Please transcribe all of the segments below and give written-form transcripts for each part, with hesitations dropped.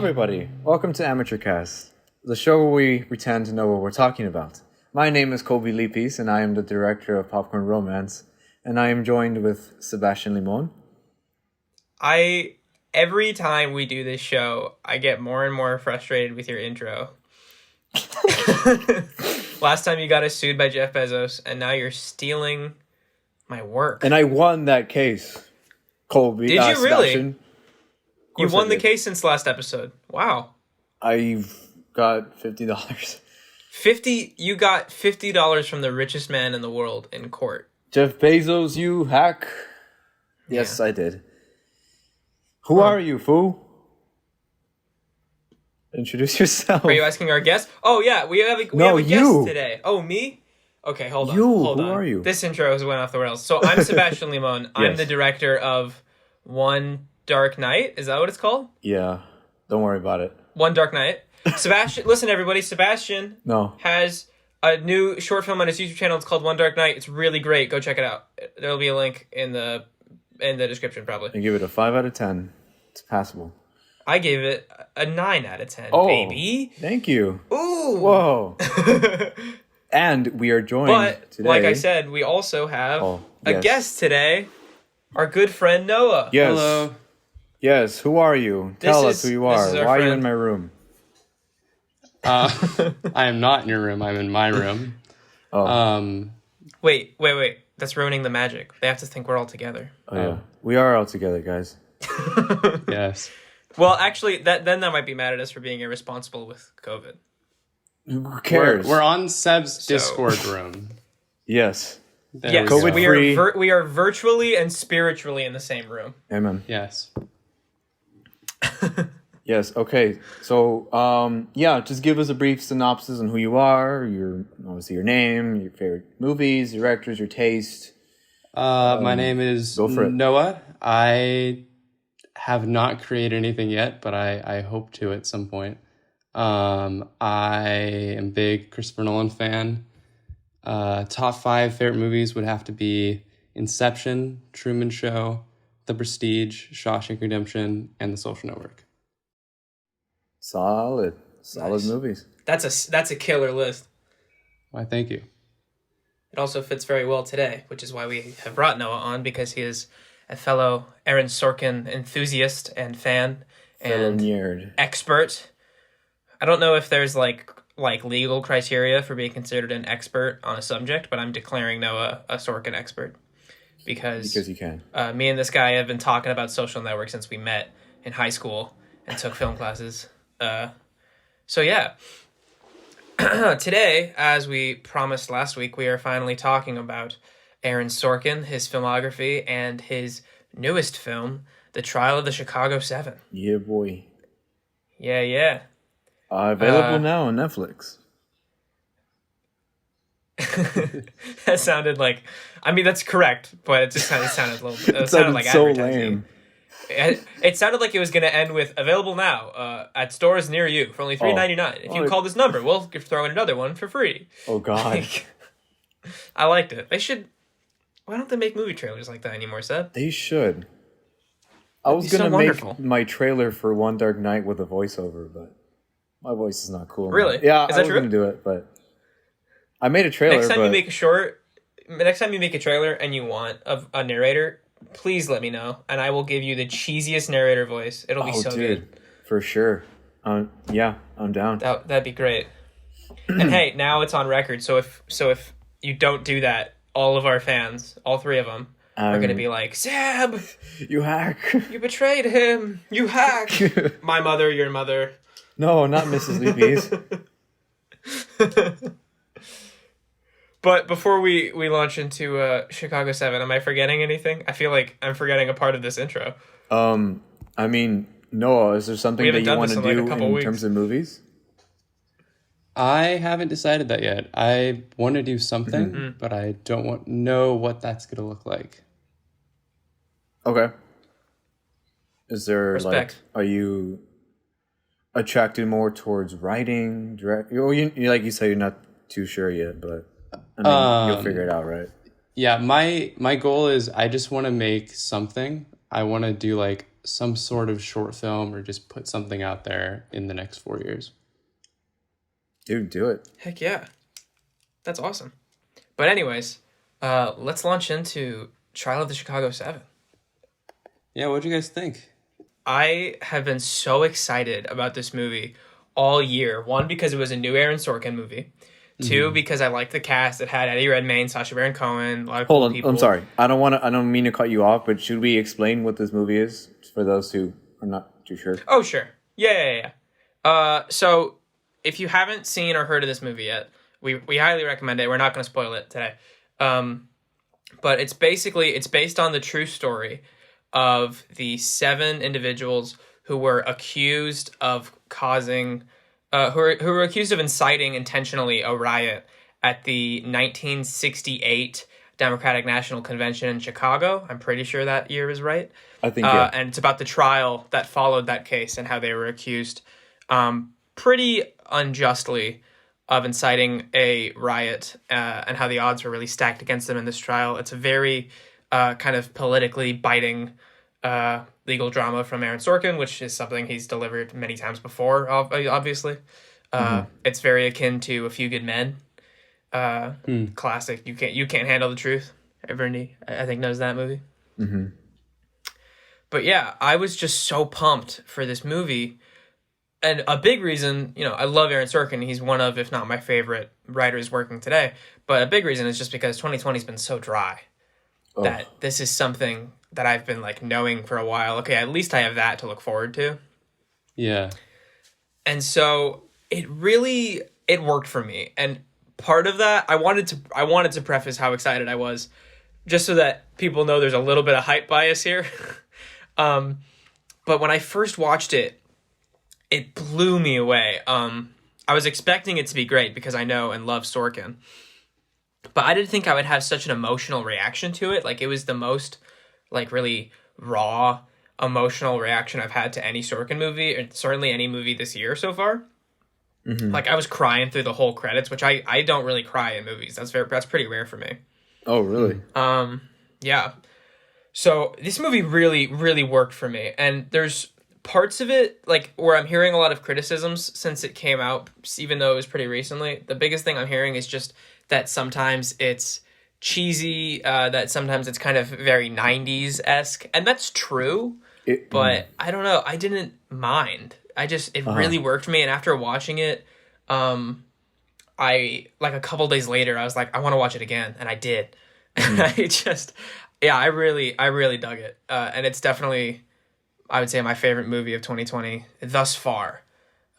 everybody. Welcome to Amateur Cast, the show where we pretend to know what we're talking about. My name is Kolby Liepis, and I am the director of Popcorn Romance, and I am joined with Sebastian Limon. Every time we do this show, I get more and more frustrated with your intro. Last time you got us sued by Jeff Bezos, and now you're stealing my work. And I won that case, Kolby. Did you really? Sebastian. You won the case since last episode. Wow. I've got $50. You got $50 from the richest man in the world in court. Jeff Bezos, you hack. Yes, yeah. I did. Who are you, fool? Introduce yourself. Are you asking our guest? Oh, yeah, we have a guest today. Oh, me? Okay, hold on. Who are you? This intro has went off the rails. So I'm Sebastian Limon. I'm the director of One Dark Night. Is that what it's called? Yeah. Don't worry about it. One Dark Night. Sebastian, listen, everybody. Sebastian has a new short film on his YouTube channel. It's called One Dark Night. It's really great. Go check it out. There'll be a link in the description, probably. I give it a 5 out of 10. It's passable. I gave it a 9 out of 10, baby. Thank you. Ooh. Whoa. And we are joined today. Like I said, we also have a guest today. Our good friend, Noah. Yes. Hello. Yes, who are you? Tell us who you are. Why are you in my room? I am not in your room. I'm in my room. Wait. That's ruining the magic. They have to think we're all together. Oh, yeah. We are all together, guys. Yes. Well, actually, that might be mad at us for being irresponsible with COVID. Who cares? We're on Seb's Discord room. Yes. Yes, COVID-free. We are virtually and spiritually in the same room. Amen. Yes. Yes. Okay. So, just give us a brief synopsis on who you are. Obviously your name, your favorite movies, directors, your taste. My name is Noah. I have not created anything yet, but I hope to at some point. I am a big Christopher Nolan fan. Top 5 favorite movies would have to be Inception, Truman Show, The Prestige, Shawshank Redemption, and The Social Network. Solid Nice. Movies. That's a killer list. Why, thank you. It also fits very well today, which is why we have brought Noah on, because he is a fellow Aaron Sorkin enthusiast and fan and nerd. Expert. I don't know if there's like legal criteria for being considered an expert on a subject, but I'm declaring Noah a Sorkin expert because you can. Me and this guy have been talking about Social Network since we met in high school and took film classes. Today, as we promised last week, we are finally talking about Aaron Sorkin, his filmography, and his newest film, The Trial of the Chicago 7. Yeah, boy. Yeah. Available now on Netflix. That sounded like... I mean, that's correct, but it just kind of sounded a little... It sounded like so lame. It sounded like it was going to end with available now at stores near you for only $3.99. If you call this number, we'll throw in another one for free. Oh, God. I liked it. They should... Why don't they make movie trailers like that anymore, Seb? They should. I was going to make my trailer for One Dark Night with a voiceover, but my voice is not cool. Really? Yeah, is I was going to do it, but I made a trailer. Next time you make a trailer and you want a narrator, please let me know, and I will give you the cheesiest narrator voice. It'll be good. For sure. Yeah, I'm down. That'd be great. And hey, now it's on record. So if you don't do that, all of our fans, all 3 of them, are going to be like, Seb, you hack. You betrayed him. You hack. My mother, your mother. No, not Mrs. Leapies. But before we launch into Chicago 7, am I forgetting anything? I feel like I'm forgetting a part of this intro. I mean, Noah, is there something that you want to do in terms of movies? I haven't decided that yet. I want to do something, but I don't know what that's going to look like. Okay. Is there Respect. are you attracted more towards writing, direct? Well, you like you say, you're not too sure yet, but I mean, you'll figure it out, right? Yeah, my goal is I just want to make something. I want to do like some sort of short film or just put something out there in the next 4 years. Dude, do it. Heck yeah. That's awesome. But anyways, let's launch into Trial of the Chicago 7. Yeah, what'd you guys think? I have been so excited about this movie all year. One, because it was a new Aaron Sorkin movie. Two, because I liked the cast. It had Eddie Redmayne, Sacha Baron Cohen, a lot of cool people. I'm sorry. I don't mean to cut you off, but should we explain what this movie is for those who are not too sure? Oh, sure. Yeah. So if you haven't seen or heard of this movie yet, we highly recommend it. We're not going to spoil it today. But it's based on the true story of the 7 individuals who were accused of causing... who were accused of inciting intentionally a riot at the 1968 Democratic National Convention in Chicago. I'm pretty sure that year is right. I think, yeah. And it's about the trial that followed that case and how they were accused pretty unjustly of inciting a riot and how the odds were really stacked against them in this trial. It's a very kind of politically biting legal drama from Aaron Sorkin, which is something he's delivered many times before, obviously. It's very akin to A Few Good Men. Classic. You can't handle the truth. Everyone, I think, knows that movie. Mm-hmm. But yeah, I was just so pumped for this movie. And a big reason, I love Aaron Sorkin. He's one of, if not my favorite writers working today. But a big reason is just because 2020 has been so dry that this is something that I've been knowing for a while. Okay, at least I have that to look forward to. Yeah. And so it worked for me. And part of that, I wanted to preface how excited I was, just so that people know there's a little bit of hype bias here. But when I first watched it, it blew me away. I was expecting it to be great because I know and love Sorkin. But I didn't think I would have such an emotional reaction to it. It was the most really raw emotional reaction I've had to any Sorkin movie, or certainly any movie this year so far. Mm-hmm. I was crying through the whole credits, which I don't really cry in movies. That's pretty rare for me. Oh, really? Yeah. So this movie really, really worked for me. And there's parts of it where I'm hearing a lot of criticisms since it came out, even though it was pretty recently. The biggest thing I'm hearing is just that sometimes it's cheesy, that sometimes it's kind of very 90s-esque, and that's true, but I don't know, I didn't mind. It really worked for me, and after watching it, I, a couple days later, I was like, I want to watch it again, and I did. I really dug it, and it's definitely, I would say, my favorite movie of 2020 thus far.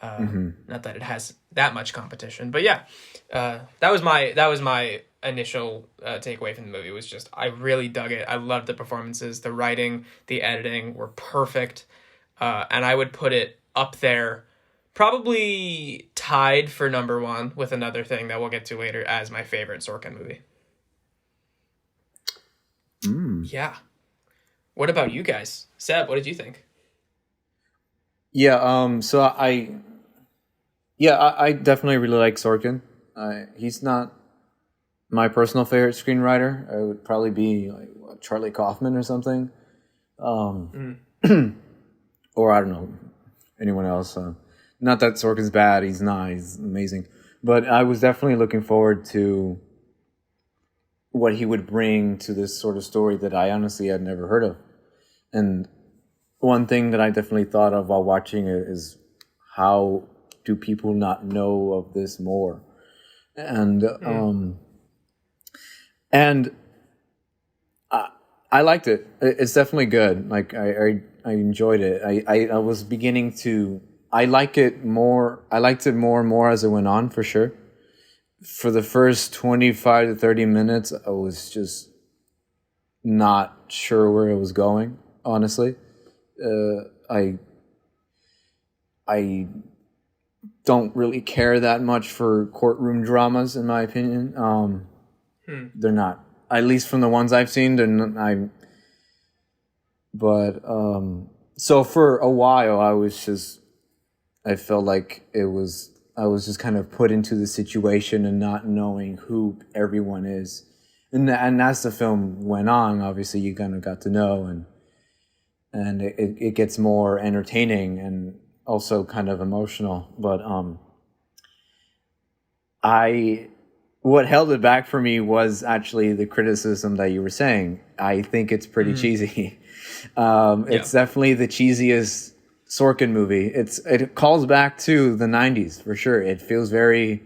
Not that it has that much competition, but yeah, that was my initial takeaway from the movie. Was just I really dug it. I loved the performances, the writing, the editing were perfect, and I would put it up there, probably tied for number 1 with another thing that we'll get to later as my favorite Sorkin movie. Yeah. What about you guys? Seb, what did you think? Yeah, so I definitely really like Sorkin. He's not my personal favorite screenwriter. It would probably be Charlie Kaufman or something. Or I don't know, anyone else. Not that Sorkin's bad, he's not, he's amazing. But I was definitely looking forward to what he would bring to this sort of story that I honestly had never heard of. And one thing that I definitely thought of while watching it is, how do people not know of this more? And I liked it. It's definitely good. I enjoyed it. I was beginning to I liked it more and more as it went on, for sure. For the first 25 to 30 minutes, I was just not sure where it was going, honestly. I don't really care that much for courtroom dramas, in my opinion. They're not, at least from the ones I've seen. So for a while, I felt like I was just kind of put into the situation and not knowing who everyone is. And as the film went on, obviously you kind of got to know, and it gets more entertaining and also kind of emotional. But what held it back for me was actually the criticism that you were saying. I think it's pretty cheesy. It's definitely the cheesiest Sorkin movie. It calls back to the 90s for sure. It feels very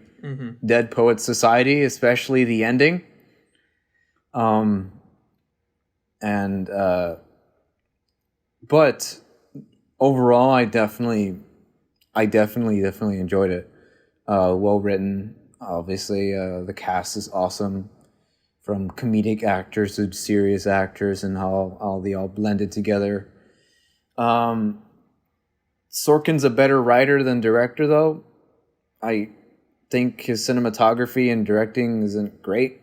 Dead Poets Society, especially the ending. But overall, I definitely enjoyed it. Well written. Obviously, the cast is awesome, from comedic actors to serious actors, and how they all blended together. Sorkin's a better writer than director, though. I think his cinematography and directing isn't great.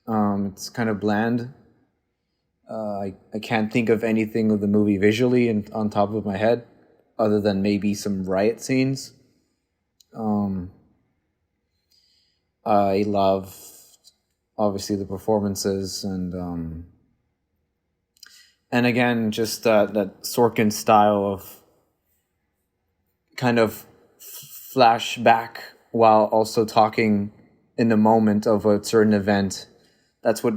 It's kind of bland. I can't think of anything of the movie visually and on top of my head, other than maybe some riot scenes. I love, obviously, the performances and again, just that Sorkin style of kind of flashback while also talking in the moment of a certain event. That's what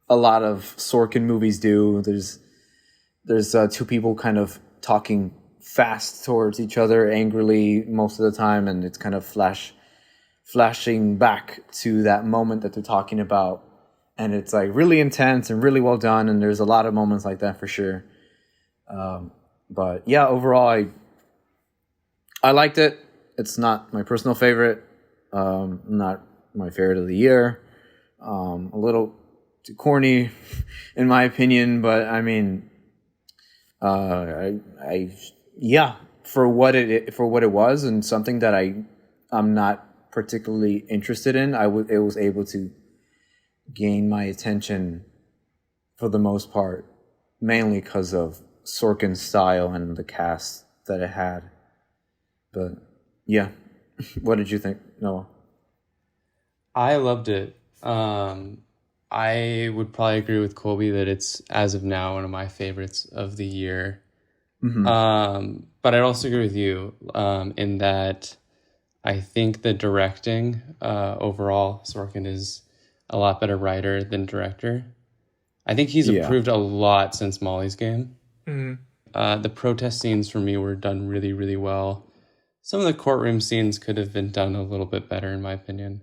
a lot of Sorkin movies do. There's two people kind of talking fast towards each other angrily most of the time, and it's kind of flashing back to that moment that they're talking about, and it's like really intense and really well done, and there's a lot of moments like that for sure. But yeah, overall I liked it. It's not my personal favorite, not my favorite of the year. A little too corny in my opinion, but I mean, yeah, for what it was, and something that I'm not particularly interested in, it was able to gain my attention for the most part, mainly because of Sorkin's style and the cast that it had. But yeah, what did you think, Noah? I loved it. I would probably agree with Kolby that it's, as of now, one of my favorites of the year. But I'd also agree with you in that I think the directing, overall, Sorkin is a lot better writer than director. I think he's improved a lot since Molly's Game. The protest scenes for me were done really, really well. Some of the courtroom scenes could have been done a little bit better, in my opinion.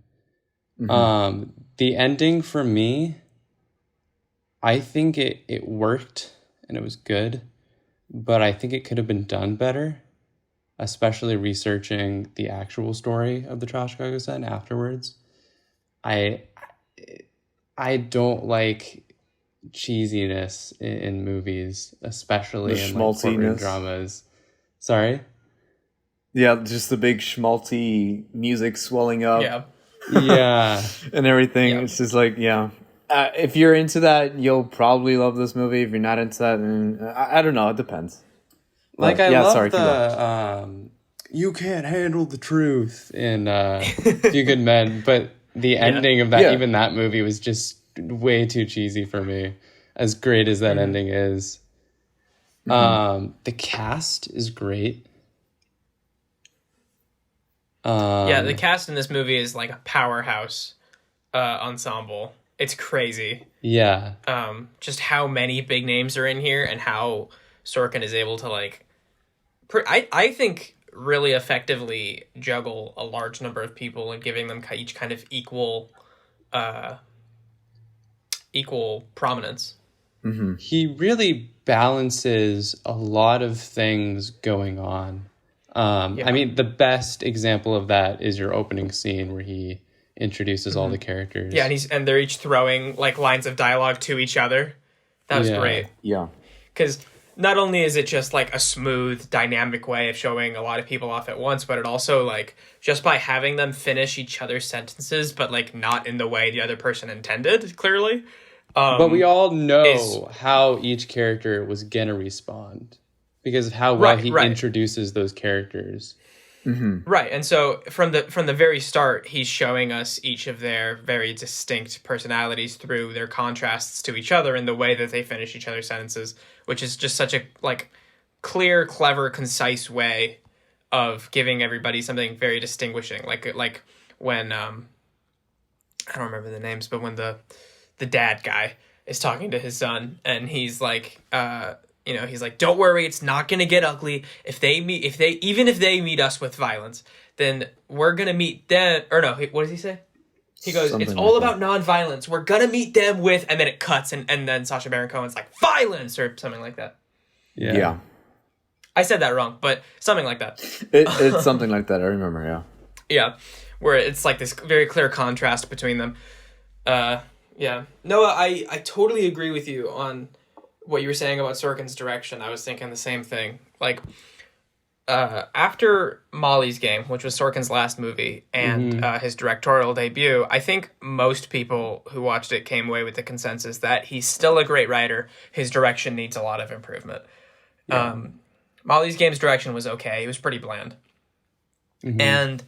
The ending for me, I think it worked and it was good, but I think it could have been done better, especially researching the actual story of the Trial Chicago 7 afterwards. I don't like cheesiness in movies, especially in like courtroom dramas. Sorry? Yeah, just the big schmaltzy music swelling up. Yeah. And everything. It's just like, if you're into that, you'll probably love this movie. If you're not into that, I don't know. It depends. Like, I love the you can't handle the truth in Few Good Men, but the ending of that, even that movie, was just way too cheesy for me, as great as that ending is. The cast is great. The cast in this movie is like a powerhouse ensemble. It's crazy. Yeah. Just how many big names are in here, and how Sorkin is able to like, I think, really effectively juggle a large number of people and giving them each kind of equal prominence. He really balances a lot of things going on. I mean, the best example of that is your opening scene where he introduces all the characters. Yeah, and they're each throwing like lines of dialogue to each other. That was great. Yeah. Because not only is it just like a smooth, dynamic way of showing a lot of people off at once, but it also, like, just by having them finish each other's sentences, but like not in the way the other person intended, clearly. But we all know how each character was gonna respond because of how well he introduces those characters. Right, and so from the very start, he's showing us each of their very distinct personalities through their contrasts to each other in the way that they finish each other's sentences, which is just such a like clear, clever, concise way of giving everybody something very distinguishing. Like when I don't remember the names, but when the dad guy is talking to his son, and he's like, he's like, "Don't worry, it's not gonna get ugly. Even if they meet us with violence, then we're gonna meet them." Or no, what does he say? He goes, "It's all about nonviolence. We're gonna meet them with," and then it cuts, and then Sacha Baron Cohen's like, "Violence," or something like that. Yeah. I said that wrong, but something like that. It's something like that. I remember. Yeah. Yeah, where it's like this very clear contrast between them. Yeah, Noah, I totally agree with you on what you were saying about Sorkin's direction. I was thinking the same thing. Like, after Molly's Game, which was Sorkin's last movie, and his directorial debut, I think most people who watched it came away with the consensus that he's still a great writer. His direction needs a lot of improvement. Yeah. Molly's Game's direction was okay. It was pretty bland. And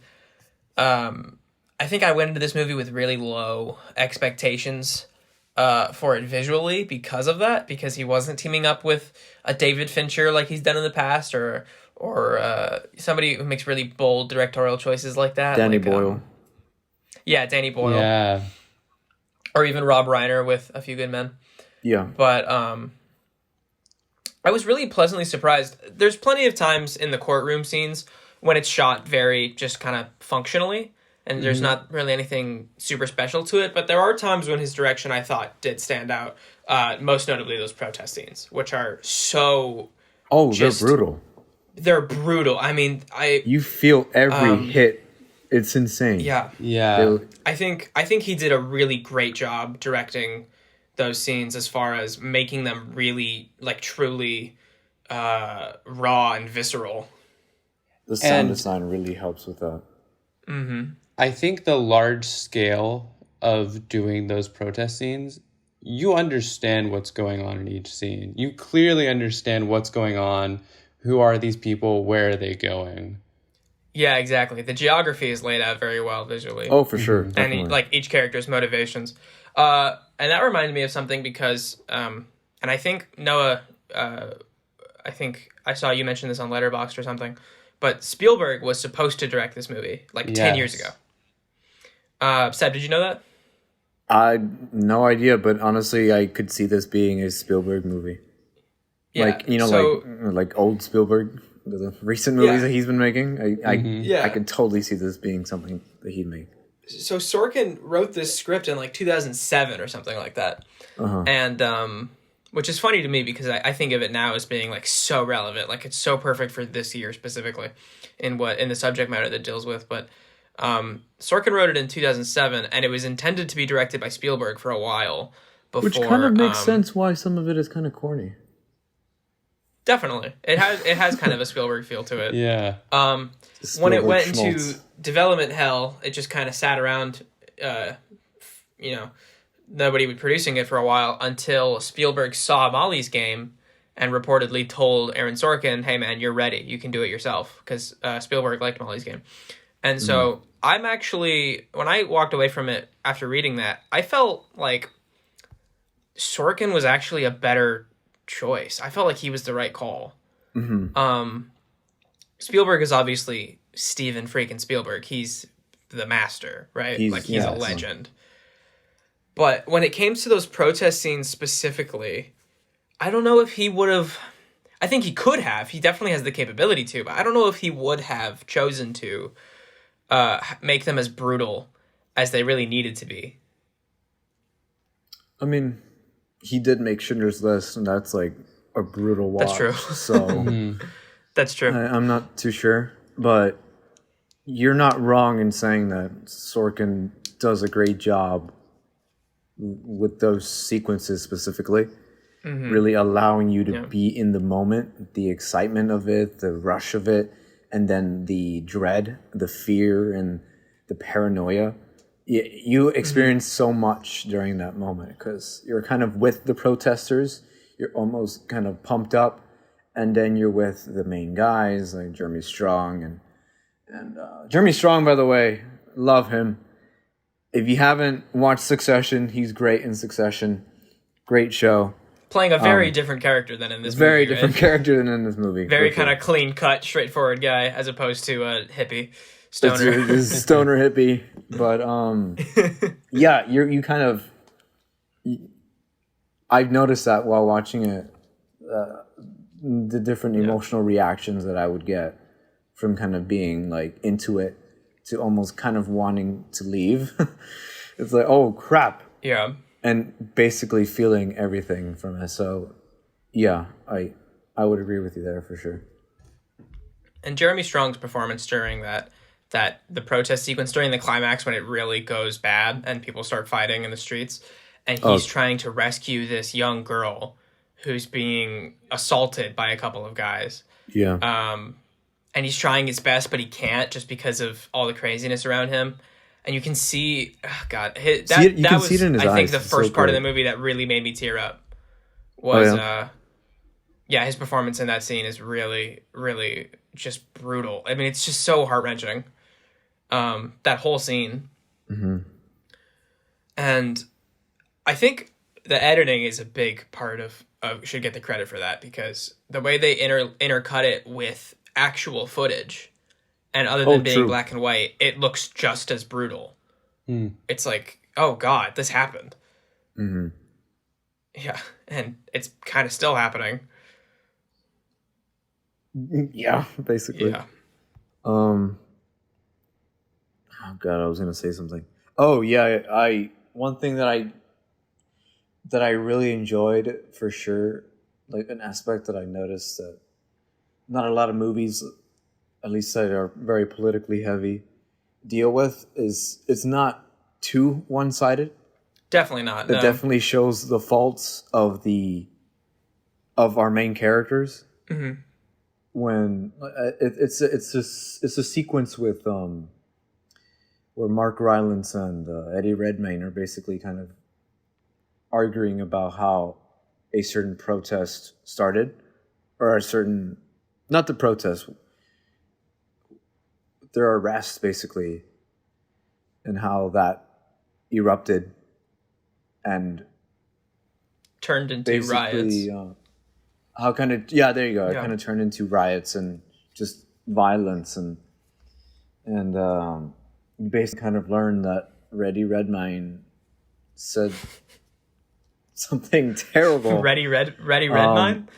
I think I went into this movie with really low expectations for it visually because of that, because he wasn't teaming up with a David Fincher like he's done in the past, or somebody who makes really bold directorial choices like that. Danny Boyle. Danny Boyle. Yeah. Or even Rob Reiner with A Few Good Men. Yeah. But I was really pleasantly surprised. There's plenty of times in the courtroom scenes when it's shot very just kind of functionally, and there's not really anything super special to it, but there are times when his direction, I thought, did stand out, most notably those protest scenes, which are so... Oh, they're brutal. They're brutal. I mean, you feel every hit. It's insane. Yeah. I think he did a really great job directing those scenes as far as making them really, like, truly raw and visceral. The sound design really helps with that. I think the large scale of doing those protest scenes, you understand what's going on in each scene. You clearly understand what's going on. Who are these people? Where are they going? Yeah, exactly. The geography is laid out very well visually. Oh, for sure. Definitely. And like each character's motivations. And that reminded me of something because, and I think Noah, I think I saw you mention this on Letterboxd or something, but Spielberg was supposed to direct this movie like 10 years ago. Seb, did you know that? I no idea, but honestly, I could see this being a Spielberg movie. Yeah, like old Spielberg, the recent movies that he's been making. I could totally see this being something that he'd make. So Sorkin wrote this script in like 2007 or something like that, and which is funny to me because I think of it now as being like so relevant, like it's so perfect for this year specifically, in the subject matter that it deals with. But Sorkin wrote it in 2007, and it was intended to be directed by Spielberg for a while before. Which kind of makes sense why some of it is kind of corny. Definitely, it has kind of a Spielberg feel to it. Yeah. When it went into development hell, it just kind of sat around, nobody was producing it for a while until Spielberg saw Molly's Game and reportedly told Aaron Sorkin, "Hey man, you're ready. You can do it yourself." Because Spielberg liked Molly's Game, and so I'm actually, when I walked away from it after reading that, I felt like Sorkin was actually a better choice. I felt like he was the right call. Spielberg is obviously Steven freaking Spielberg. He's the master, right? He's a legend. But when it came to those protest scenes specifically, I don't know if he would have... I think he could have. He definitely has the capability to, but I don't know if he would have chosen to make them as brutal as they really needed to be. I mean, he did make Schindler's List, and that's like a brutal watch. That's true. So That's true. I'm not too sure, but you're not wrong in saying that Sorkin does a great job with those sequences specifically, really allowing you to be in the moment, the excitement of it, the rush of it, and then the dread, the fear, and the paranoia. You experience so much during that moment because you're kind of with the protesters. You're almost kind of pumped up, and then you're with the main guys like Jeremy Strong And Jeremy Strong, by the way, love him. If you haven't watched Succession, he's great in Succession. Great show. Playing a very different character than in this movie. Very different character than in this movie. Very kind of clean cut, straightforward guy, as opposed to a hippie stoner. It's stoner hippie. But yeah, you kind of... I've noticed that while watching it, the different emotional reactions that I would get from kind of being like into it to almost kind of wanting to leave. It's like, oh crap. Yeah. And basically feeling everything from it. So yeah, I would agree with you there for sure. And Jeremy Strong's performance during the protest sequence, during the climax when it really goes bad and people start fighting in the streets, and he's trying to rescue this young girl who's being assaulted by a couple of guys. Yeah. And he's trying his best, but he can't just because of all the craziness around him. And you can see, oh God, that was, see it in his eyes. Think, the first part of the movie that really made me tear up was, his performance in that scene is really, really just brutal. I mean, it's just so heart-wrenching, that whole scene. Mm-hmm. And I think the editing is a big part of should get the credit for that, because the way they intercut it with actual footage, and other than being black and white, it looks just as brutal. It's like, oh God, this happened. Mm-hmm. Yeah, and it's kind of still happening. Yeah, basically. Yeah. Oh God, I was gonna say something. Oh yeah, one thing that I really enjoyed for sure, like an aspect that I noticed that not a lot of movies, at least that are very politically heavy, deal with, is it's not too one-sided. Definitely not. It definitely shows the faults of our main characters. Mm-hmm. When it's a sequence with where Mark Rylance and Eddie Redmayne are basically kind of arguing about how a certain protest started, or not the protest, their arrests basically, and how that erupted and turned into riots. How kind of there you go. It Yeah. kind of turned into riots and just violence and you basically kind of learned that Eddie Redmayne said something terrible. Ready Redmayne?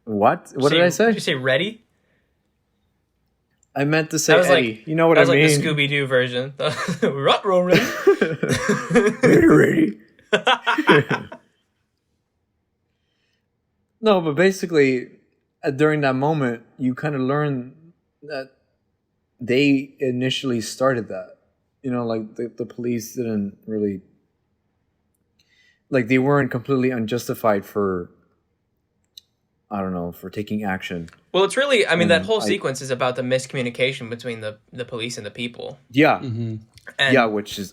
What? What did I say? Did you say ready? I meant to say Eddie. Like, you know what I mean? That was like the Scooby-Doo version. Ruh-roh, ready. No, but basically, during that moment, you kind of learn that they initially started that. You know, like the police didn't really... Like, they weren't completely unjustified for taking action. Well, it's really... I mean, that whole sequence is about the miscommunication between the police and the people. Yeah. Mm-hmm.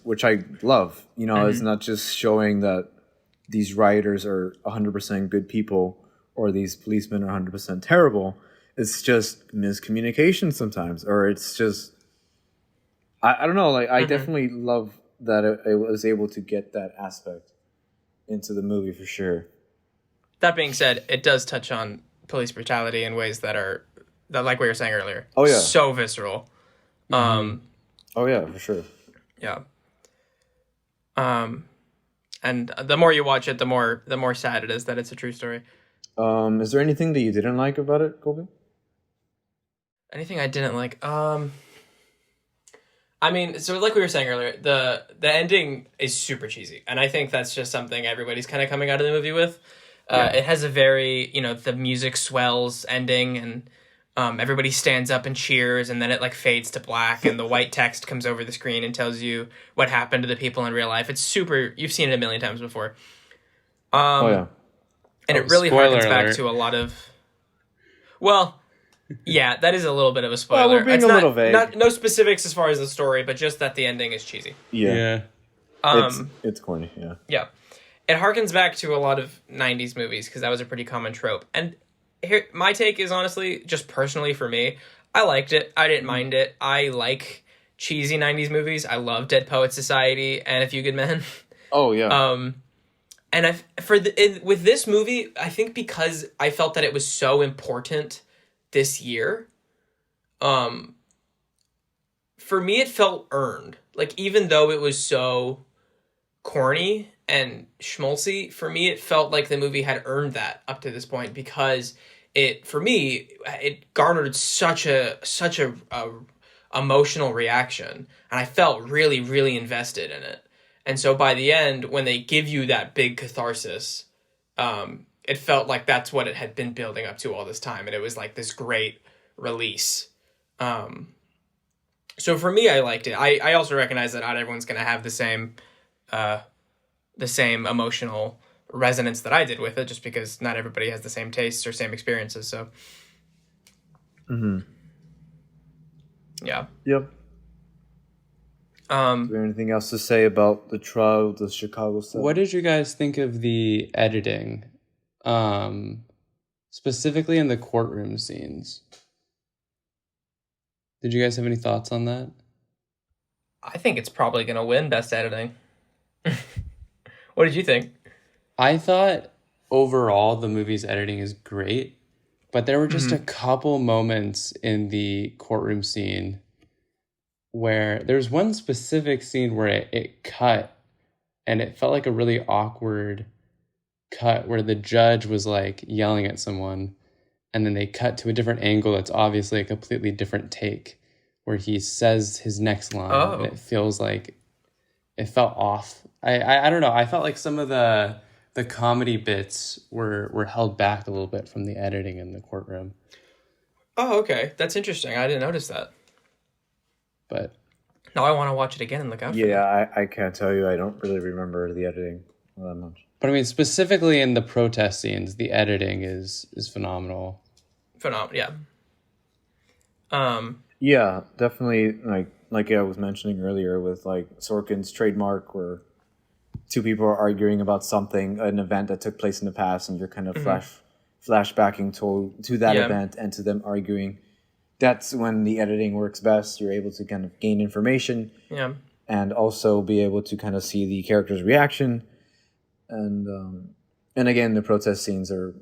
Which I love. You know, It's not just showing that these rioters are 100% good people or these policemen are 100% terrible. It's just miscommunication sometimes, or it's just... I don't know, like, I definitely love that it was able to get that aspect into the movie for sure. That being said, it does touch on police brutality in ways that like we were saying earlier. Oh yeah, so visceral. Oh yeah, for sure. Yeah. And the more you watch it, the more sad it is that it's a true story. Is there anything that you didn't like about it, Kolby? Anything I didn't like? I mean, so like we were saying earlier, the ending is super cheesy, and I think that's just something everybody's kind of coming out of the movie with. It has a very, the music swells ending, and everybody stands up and cheers, and then it like fades to black, and the white text comes over the screen and tells you what happened to the people in real life. It's super. You've seen it a million times before. And it really harkens back to a lot of. Well. Yeah, that is a little bit of a spoiler. Well, we're being little vague. No specifics as far as the story, but just that the ending is cheesy. Yeah. It's corny, yeah. Yeah. It harkens back to a lot of 90s movies, because that was a pretty common trope. And here, my take is honestly, just personally for me, I liked it. I didn't mind it. I like cheesy 90s movies. I love Dead Poets Society and A Few Good Men. Oh yeah. And with this movie, I think because I felt that it was so important this year, for me it felt earned. Like, even though it was so corny and schmaltzy, for me it felt like the movie had earned that up to this point, because for me it garnered such a emotional reaction, and I felt really, really invested in it. And so by the end, when they give you that big catharsis, it felt like that's what it had been building up to all this time. And it was like this great release. So for me, I liked it. I also recognize that not everyone's going to have the same emotional resonance that I did with it, just because not everybody has the same tastes or same experiences. So, yeah. Yep. Is there anything else to say about the trial, the Chicago stuff? What did you guys think of the editing, specifically in the courtroom scenes? Did you guys have any thoughts on that? I think it's probably going to win Best Editing. What did you think? I thought overall the movie's editing is great, but there were just a couple moments in the courtroom scene where there's one specific scene where it cut, and it felt like a really awkward cut where the judge was like yelling at someone, and then they cut to a different angle that's obviously a completely different take where he says his next line, and it feels like it felt off. I don't know. I felt like some of the comedy bits were held back a little bit from the editing in the courtroom. Oh, okay. That's interesting. I didn't notice that. But now I want to watch it again and look out for it. Yeah, I can't tell you. I don't really remember the editing that much. But I mean, specifically in the protest scenes, the editing is phenomenal. Yeah. Yeah, definitely. Like I was mentioning earlier with like Sorkin's trademark, where two people are arguing about something, an event that took place in the past, and you're kind of flashbacking to that event and to them arguing. That's when the editing works best. You're able to kind of gain information, and also be able to kind of see the character's reaction. And again, the protest scenes are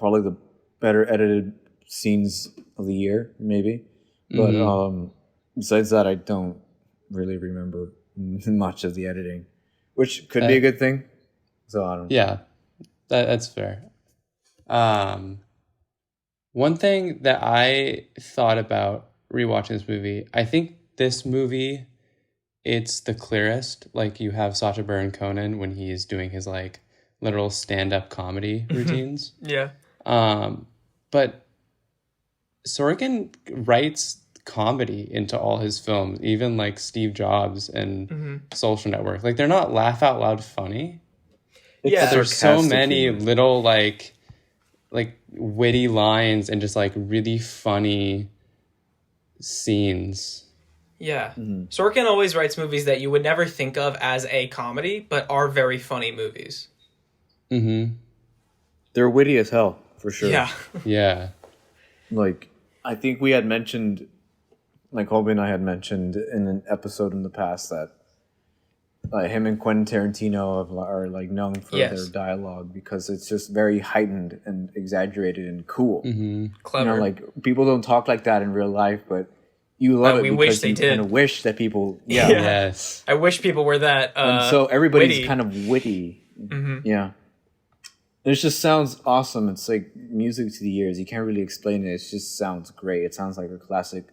probably the better edited scenes of the year, maybe. But besides that, I don't really remember much of the editing, which could be a good thing. So I don't know. Yeah, that's fair. One thing that I thought about rewatching this movie, I think this movie, it's the clearest. Like, you have Sacha Baron Cohen when he's doing his like literal stand-up comedy routines. Yeah. But Sorkin writes comedy into all his films, even like Steve Jobs and Social Network. Like, they're not laugh out loud funny. Yeah. But there's so many little like witty lines and just like really funny scenes. Yeah. Sorkin always writes movies that you would never think of as a comedy, but are very funny movies. They're witty as hell, for sure. Yeah. Yeah. Like, I think we had mentioned, like Kolby and I had mentioned in an episode in the past that him and Quentin Tarantino are like known for their dialogue because it's just very heightened and exaggerated and cool. Clever. You know, like, people don't talk like that in real life, but you love it because you kind of wish that people... Yeah. Yes. I wish people were that and so everybody's witty. kind of witty. Yeah. It just sounds awesome. It's like music to the ears. You can't really explain it. It just sounds great. It sounds like a classic...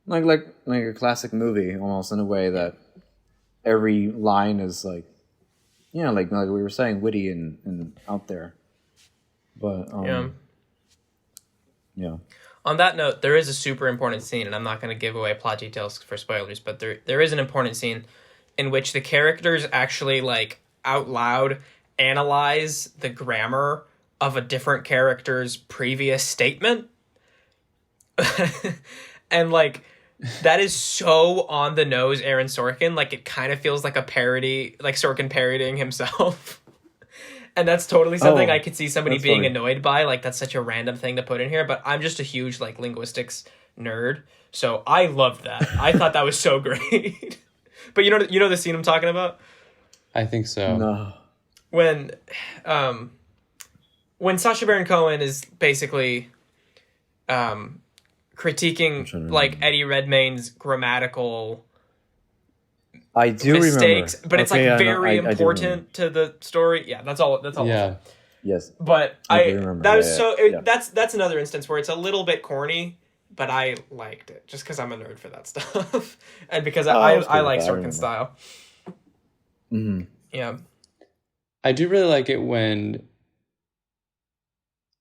Like a classic movie, almost, in a way that every line is like, you know, like we were saying, witty and out there. But yeah. On that note, there is a super important scene, and I'm not going to give away plot details for spoilers, but there is an important scene in which the characters actually like out loud analyze the grammar of a different character's previous statement. And like, that is so on the nose Aaron Sorkin. Like, it kind of feels like a parody, like Sorkin parodying himself. And that's totally something Oh, I could see somebody that's being funny. annoyed by. Like, that's such a random thing to put in here, but I'm just a huge, like, linguistics nerd. So I loved that. I thought that was so great. But you know the scene I'm talking about? I think so. No. When Sacha Baron Cohen is basically critiquing, like, Eddie Redmayne's grammatical I do mistakes, remember. but it's Okay, like yeah, no, very I do important to the story. Yeah, that's all. That's all. Yeah. Yes. But I do remember. that was Yeah, so. yeah. That's another instance where it's a little bit corny, but I liked it just because I'm a nerd for that stuff, and because I was I good like with that, I Sorkin's style. Mm-hmm. Yeah. I do really like it when,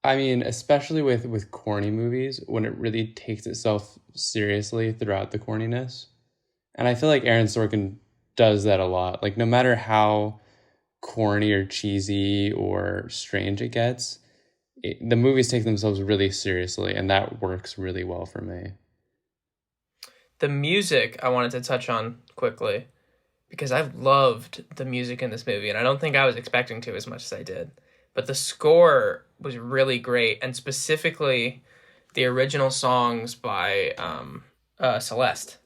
I mean, especially with corny movies, when it really takes itself seriously throughout the corniness. And I feel like Aaron Sorkin does that a lot. Like, no matter how corny or cheesy or strange it gets, the movies take themselves really seriously, and that works really well for me. The music I wanted to touch on quickly, because I loved the music in this movie, and I don't think I was expecting to as much as I did. But the score was really great, and specifically the original songs by Celeste.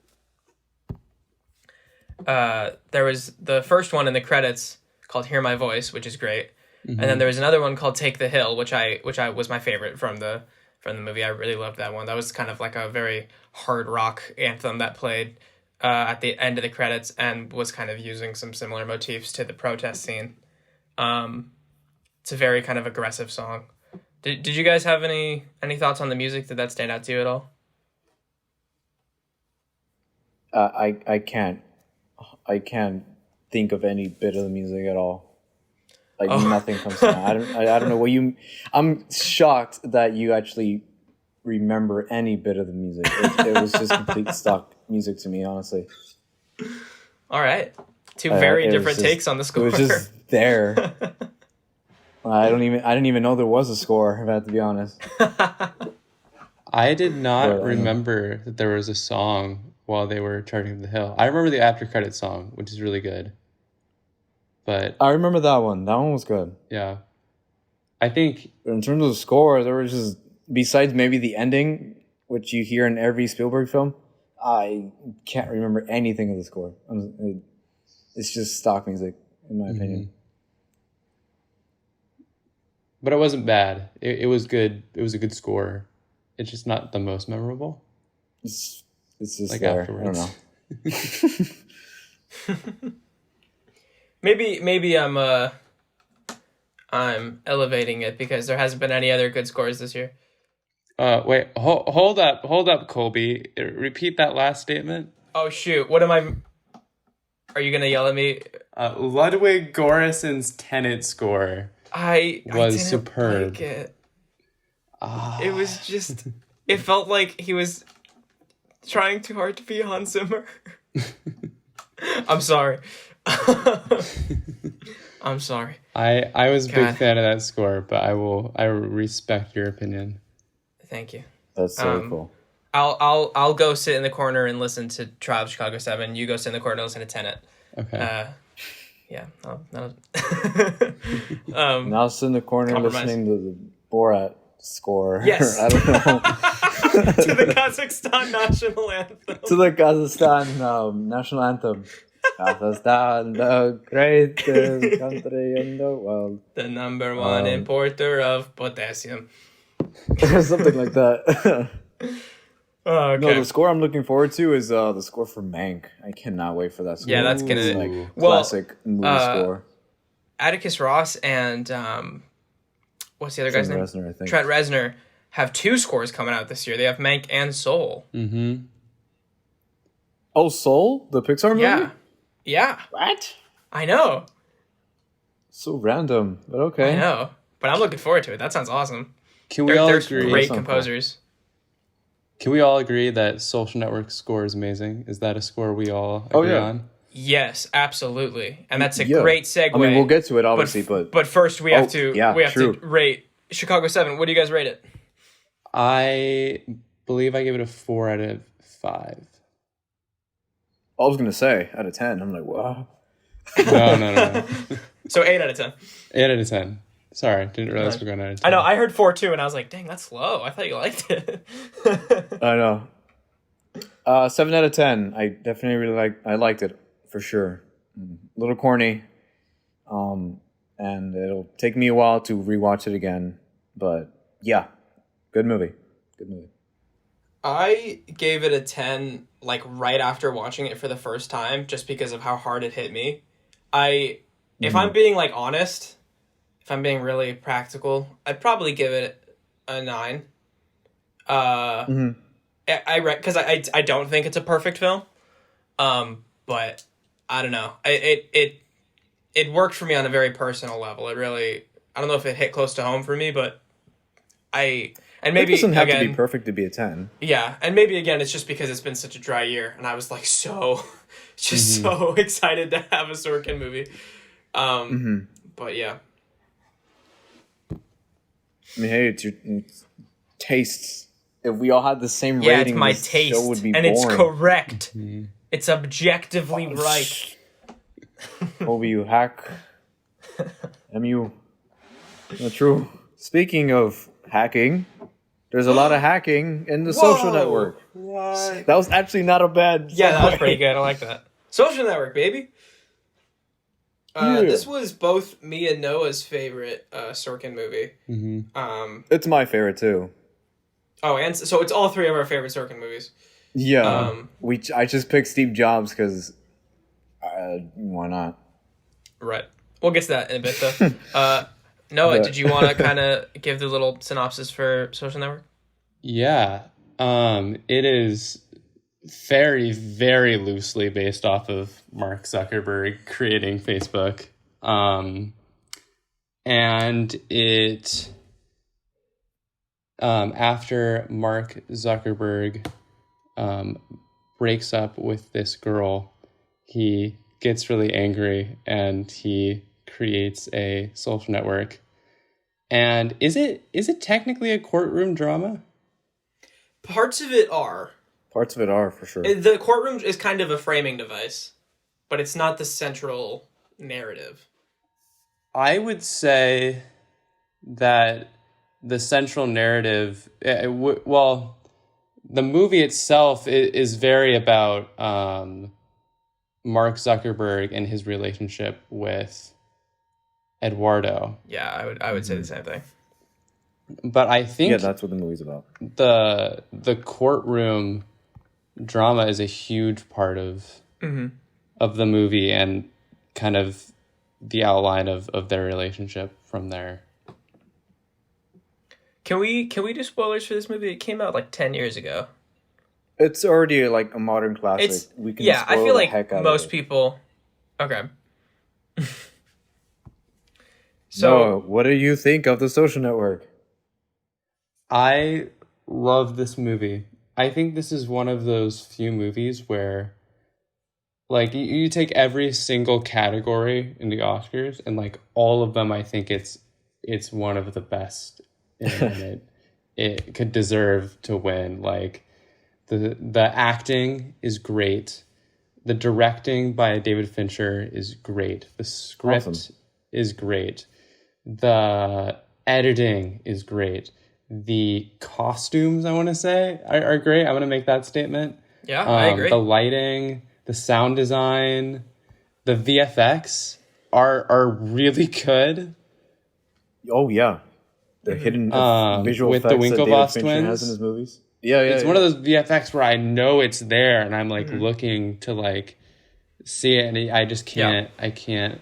There was the first one in the credits called "Hear My Voice," which is great, and then there was another one called "Take the Hill," which I was my favorite from the movie. I really loved that one. That was kind of like a very hard rock anthem that played at the end of the credits and was kind of using some similar motifs to the protest scene. It's a very kind of aggressive song. Did you guys have any thoughts on the music? Did that stand out to you at all? I can't think of any bit of the music at all. Like nothing comes to mind. I don't know what you. I'm shocked that you actually remember any bit of the music. It was just complete stock music to me, honestly. All right, two very different takes on the score. It was just there. I didn't even know there was a score, if I have to be honest. I did not remember that there was a song while they were charging up the hill. I remember the after credit song, which is really good. But I remember that one. That one was good. Yeah. I think in terms of the score, there was just, besides maybe the ending, which you hear in every Spielberg film, I can't remember anything of the score. It's just stock music, in my opinion. But it wasn't bad. It was good. It was a good score. It's just not the most memorable. It's just like there. Afterwards. I don't know. Maybe I'm elevating it because there hasn't been any other good scores this year. Wait, hold up, Kolby. Repeat that last statement. Oh shoot! What am I? Are you gonna yell at me? Ludwig Göransson's Tenet score was superb. Like it. It was just. It felt like he was trying too hard to be Hans Zimmer. I'm sorry. I'm sorry. I was a big fan of that score, but I respect your opinion. Thank you. That's so cool. I'll go sit in the corner and listen to Trial of Chicago 7. You go sit in the corner and listen to Tenet. Okay. Yeah. Now sit in the corner listening to the Borat score. Yes. I don't know. To the Kazakhstan national anthem. To the Kazakhstan national anthem. Kazakhstan, the greatest country in the world. The number one importer of potassium. Something like that. Okay. No, the score I'm looking forward to is the score for Mank. I cannot wait for that score. Yeah, that's gonna like classic movie score. Atticus Ross and what's the other guy's name? Reznor, I think. Trent Reznor have 2 scores coming out this year. They have Mank and Soul. Mm-hmm. Oh, Soul? The Pixar movie? Yeah. What? I know. So random, but okay. I know. But I'm looking forward to it. That sounds awesome. Can we all They're agree? Great composers. Can we all agree that Social Network's score is amazing? Is that a score we all agree on? Yes, absolutely. And that's a great segue. I mean, we'll get to it, obviously, but first we have to rate Chicago 7. What do you guys rate it? I believe I give it a 4 out of 5. I was gonna say out of 10. I'm like, wow. No. So 8 out of 10. 8 out of 10. Sorry, didn't realize we're going out of 10. I know, I heard 4 too, and I was like, dang, that's low. I thought you liked it. I know. 7 out of 10. I definitely I liked it for sure. A little corny. And it'll take me a while to rewatch it again. But yeah, good movie. Good movie. I gave it a 10 like right after watching it for the first time, just because of how hard it hit me. If I'm being like honest, if I'm being really practical, I'd probably give it a 9. Because I don't think it's a perfect film. But I don't know. It worked for me on a very personal level. It really, I don't know if it hit close to home for me, but maybe it doesn't have again, to be perfect to be a 10. Yeah, and maybe again it's just because it's been such a dry year, and I was like so excited to have a Sorkin movie. But yeah. I mean, hey, it's your tastes. If we all had the same rating, it's my this taste, show would be and boring. It's correct. It's objectively right. Kolby, you hack. MU. Not true. Speaking of hacking, there's a lot of hacking in the Social Network. What? That was actually not a bad segue. Yeah, that was pretty good. I like that. Social Network, baby. This was both me and Noah's favorite Sorkin movie. It's my favorite too. Oh, and so it's all 3 of our favorite Sorkin movies. Yeah, I just picked Steve Jobs because why not? Right. We'll get to that in a bit, though. Noah, did you want to kind of give the little synopsis for Social Network? Yeah. It is very, very loosely based off of Mark Zuckerberg creating Facebook. And it... after Mark Zuckerberg breaks up with this girl, he gets really angry and he creates a social network. And is it technically a courtroom drama? Parts of it are. Parts of it are, for sure. The courtroom is kind of a framing device, but it's not the central narrative. I would say that the central narrative, the movie itself is very about Mark Zuckerberg and his relationship with Eduardo. Yeah, I would say the same thing. But I think that's what the movie's about. The courtroom drama is a huge part of the movie and kind of the outline of their relationship from there. Can we do spoilers for this movie? It came out like 10 years ago. It's already like a modern classic. We can I feel like most it. people. Okay. So, what do you think of the Social Network? I love this movie. I think this is one of those few movies where, like, you take every single category in the Oscars, and like all of them, I think it's one of the best, and it could deserve to win. Like, the acting is great, the directing by David Fincher is great, the script is great, the editing is great. The costumes, I want to say, are great. I want to make that statement. Yeah, I agree. The lighting, the sound design, the VFX are really good. Oh, yeah. The hidden visual with effects the that David Winklevoss Fincher twins has in his movies. Yeah. It's one of those VFX where I know it's there, and I'm like looking to like see it, and I just can't. Yeah.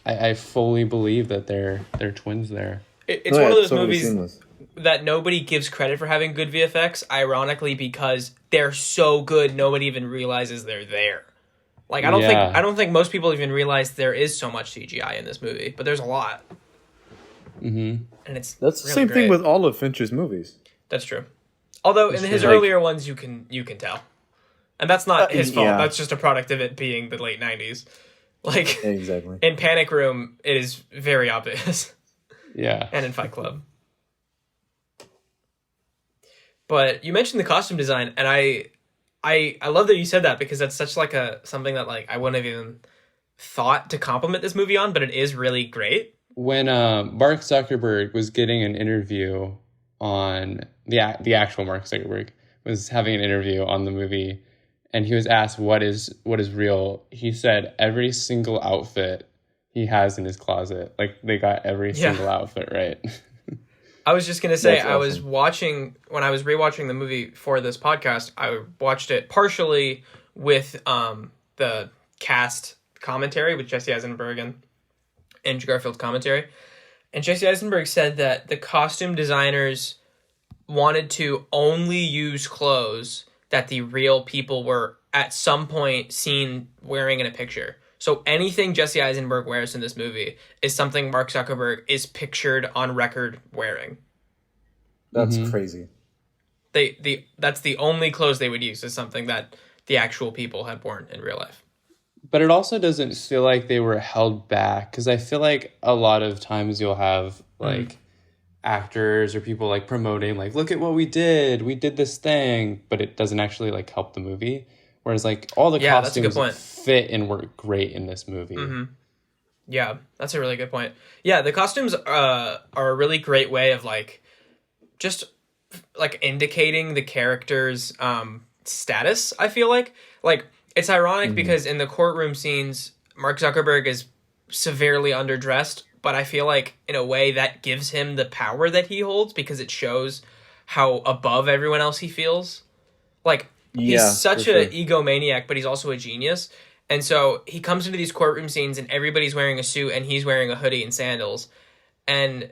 I fully believe that they're twins there. It's one of those movies that nobody gives credit for having good VFX, ironically, because they're so good nobody even realizes they're there. Like, I don't think most people even realize there is so much CGI in this movie, but there's a lot. Mm-hmm. And that's the same thing with all of Fincher's movies. That's true. Although in his earlier ones you can tell. And that's not his fault. Yeah. That's just a product of it being the late 90s. Like, exactly. In Panic Room, it is very obvious. Yeah. And in Fight Club. But you mentioned the costume design, and I love that you said that, because that's such like something that like I wouldn't have even thought to compliment this movie on, but it is really great. when Mark Zuckerberg was getting an interview on the actual Mark Zuckerberg was having an interview on the movie, and he was asked what is real. He said every single outfit he has in his closet. Like, they got every single outfit right. I was just gonna say, That's awesome. when I was rewatching the movie for this podcast, I watched it partially with the cast commentary with Jesse Eisenberg and Andrew Garfield's commentary. And Jesse Eisenberg said that the costume designers wanted to only use clothes that the real people were at some point seen wearing in a picture. So anything Jesse Eisenberg wears in this movie is something Mark Zuckerberg is pictured on record wearing. That's crazy. That's the only clothes they would use, is something that the actual people had worn in real life. But it also doesn't feel like they were held back, because I feel like a lot of times you'll have like actors or people like promoting, like, look at what we did this thing, but it doesn't actually like help the movie. Whereas like all the costumes fit and work great in this movie. Yeah, that's a really good point. Yeah, the costumes are a really great way of like just like indicating the character's status. I feel like it's ironic because in the courtroom scenes, Mark Zuckerberg is severely underdressed, but I feel like in a way that gives him the power that he holds, because it shows how above everyone else he feels. Like, he's such an egomaniac, but he's also a genius. And so he comes into these courtroom scenes and everybody's wearing a suit and he's wearing a hoodie and sandals. And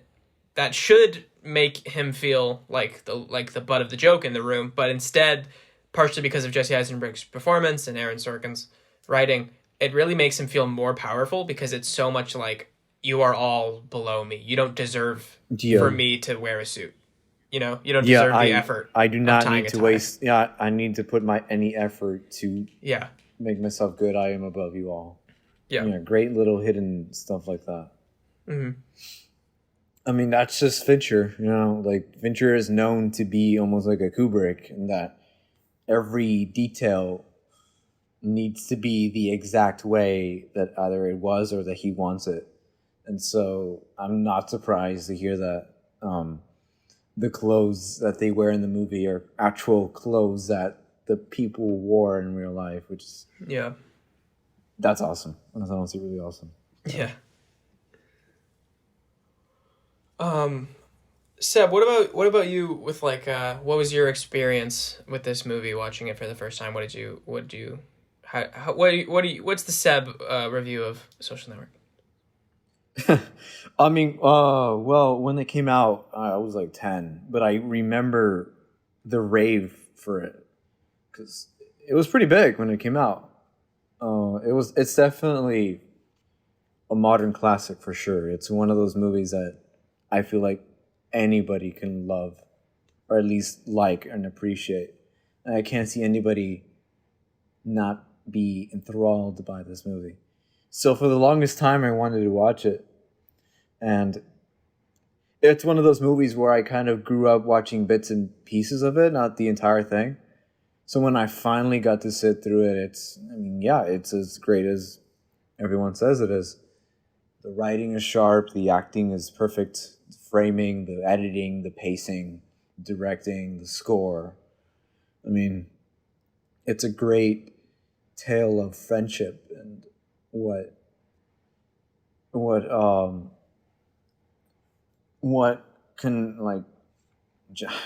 that should make him feel like the butt of the joke in the room, but instead, partially because of Jesse Eisenberg's performance and Aaron Sorkin's writing, it really makes him feel more powerful, because it's so much like, you are all below me. You don't deserve for me to wear a suit. You know, you don't deserve the effort. I do not need to waste. Yeah, I need to put any effort to make myself good. I am above you all. Yeah, great little hidden stuff like that. I mean, that's just Fincher. You know, like, Fincher is known to be almost like a Kubrick, in that every detail needs to be the exact way that either it was or that he wants it. And so I'm not surprised to hear that the clothes that they wear in the movie are actual clothes that the people wore in real life, which is... Yeah. That's awesome. That's honestly really awesome. Yeah. Seb, what about you with like what was your experience with this movie, watching it for the first time? What's the Seb review of Social Network? I mean, well, when it came out, I was like 10, but I remember the rave for it because it was pretty big when it came out. It's definitely a modern classic for sure. It's one of those movies that I feel like anybody can love, or at least like and appreciate. And I can't see anybody not be enthralled by this movie. So for the longest time, I wanted to watch it. And it's one of those movies where I kind of grew up watching bits and pieces of it, not the entire thing. So when I finally got to sit through it, it's as great as everyone says it is. The writing is sharp, the acting is perfect, the framing, the editing, the pacing, directing, the score. I mean, it's a great tale of friendship and what can, like,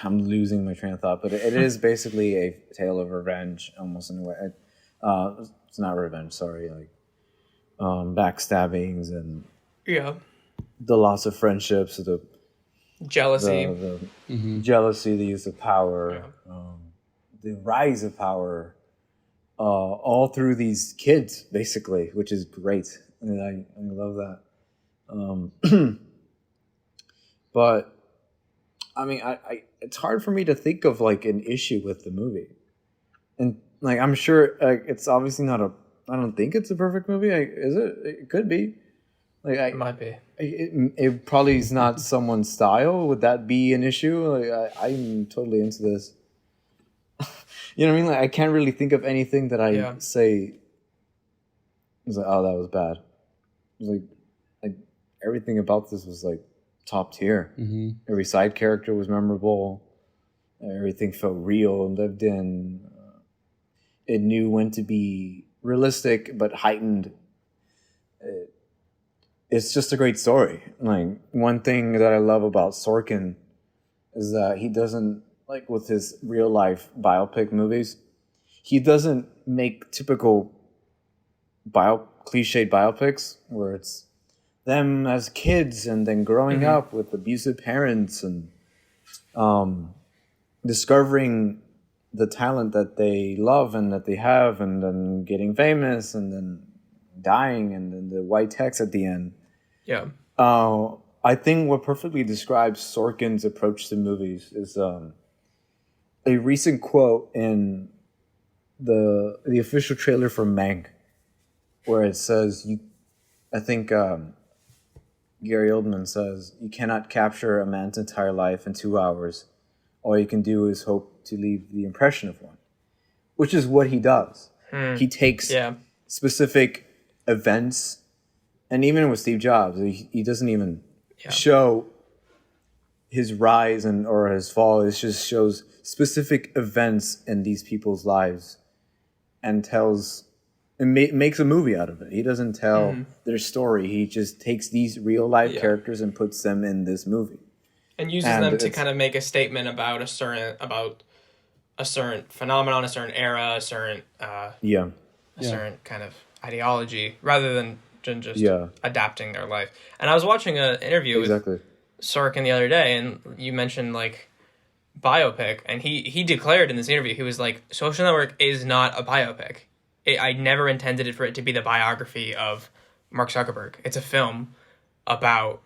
I'm losing my train of thought, but it is basically a tale of revenge, almost in a way. It's not revenge, sorry, like backstabbings and the loss of friendships, the jealousy, jealousy, the use of power, the rise of power, all through these kids, basically, which is great. And I love that. But I mean, I it's hard for me to think of like an issue with the movie, and like I'm sure it's obviously not I don't think it's a perfect movie. Is it? It could be. Like it might be. It probably is not someone's style. Would that be an issue? Like I'm totally into this. You know what I mean? Like I can't really think of anything that I say. It's like, oh, that was bad. It's like everything about this was like top tier. Mm-hmm. Every side character was memorable. Everything felt real and lived in. It knew when to be realistic but heightened. It's just a great story. Like, one thing that I love about Sorkin is that he doesn't, like with his real life biopic movies, he doesn't make typical cliched biopics where it's them as kids and then growing up with abusive parents and discovering the talent that they love and that they have, and then getting famous and then dying, and then the white text at the end. Yeah. I think what perfectly describes Sorkin's approach to movies is a recent quote in the official trailer for Mank, where it says, I think Gary Oldman says, "You cannot capture a man's entire life in 2 hours. All you can do is hope to leave the impression of one," which is what he does. He takes specific events, and even with Steve Jobs, he doesn't even show his rise or his fall. It just shows specific events in these people's lives and makes a movie out of it. He doesn't tell their story. He just takes these real life characters and puts them in this movie. And uses them to kind of make a statement about a certain phenomenon, a certain era, a certain certain kind of ideology, rather than just adapting their life. And I was watching an interview with Sorkin the other day, and you mentioned like biopic, and he declared in this interview, he was like, Social Network is not a biopic. I never intended it for it to be the biography of Mark Zuckerberg. It's a film about,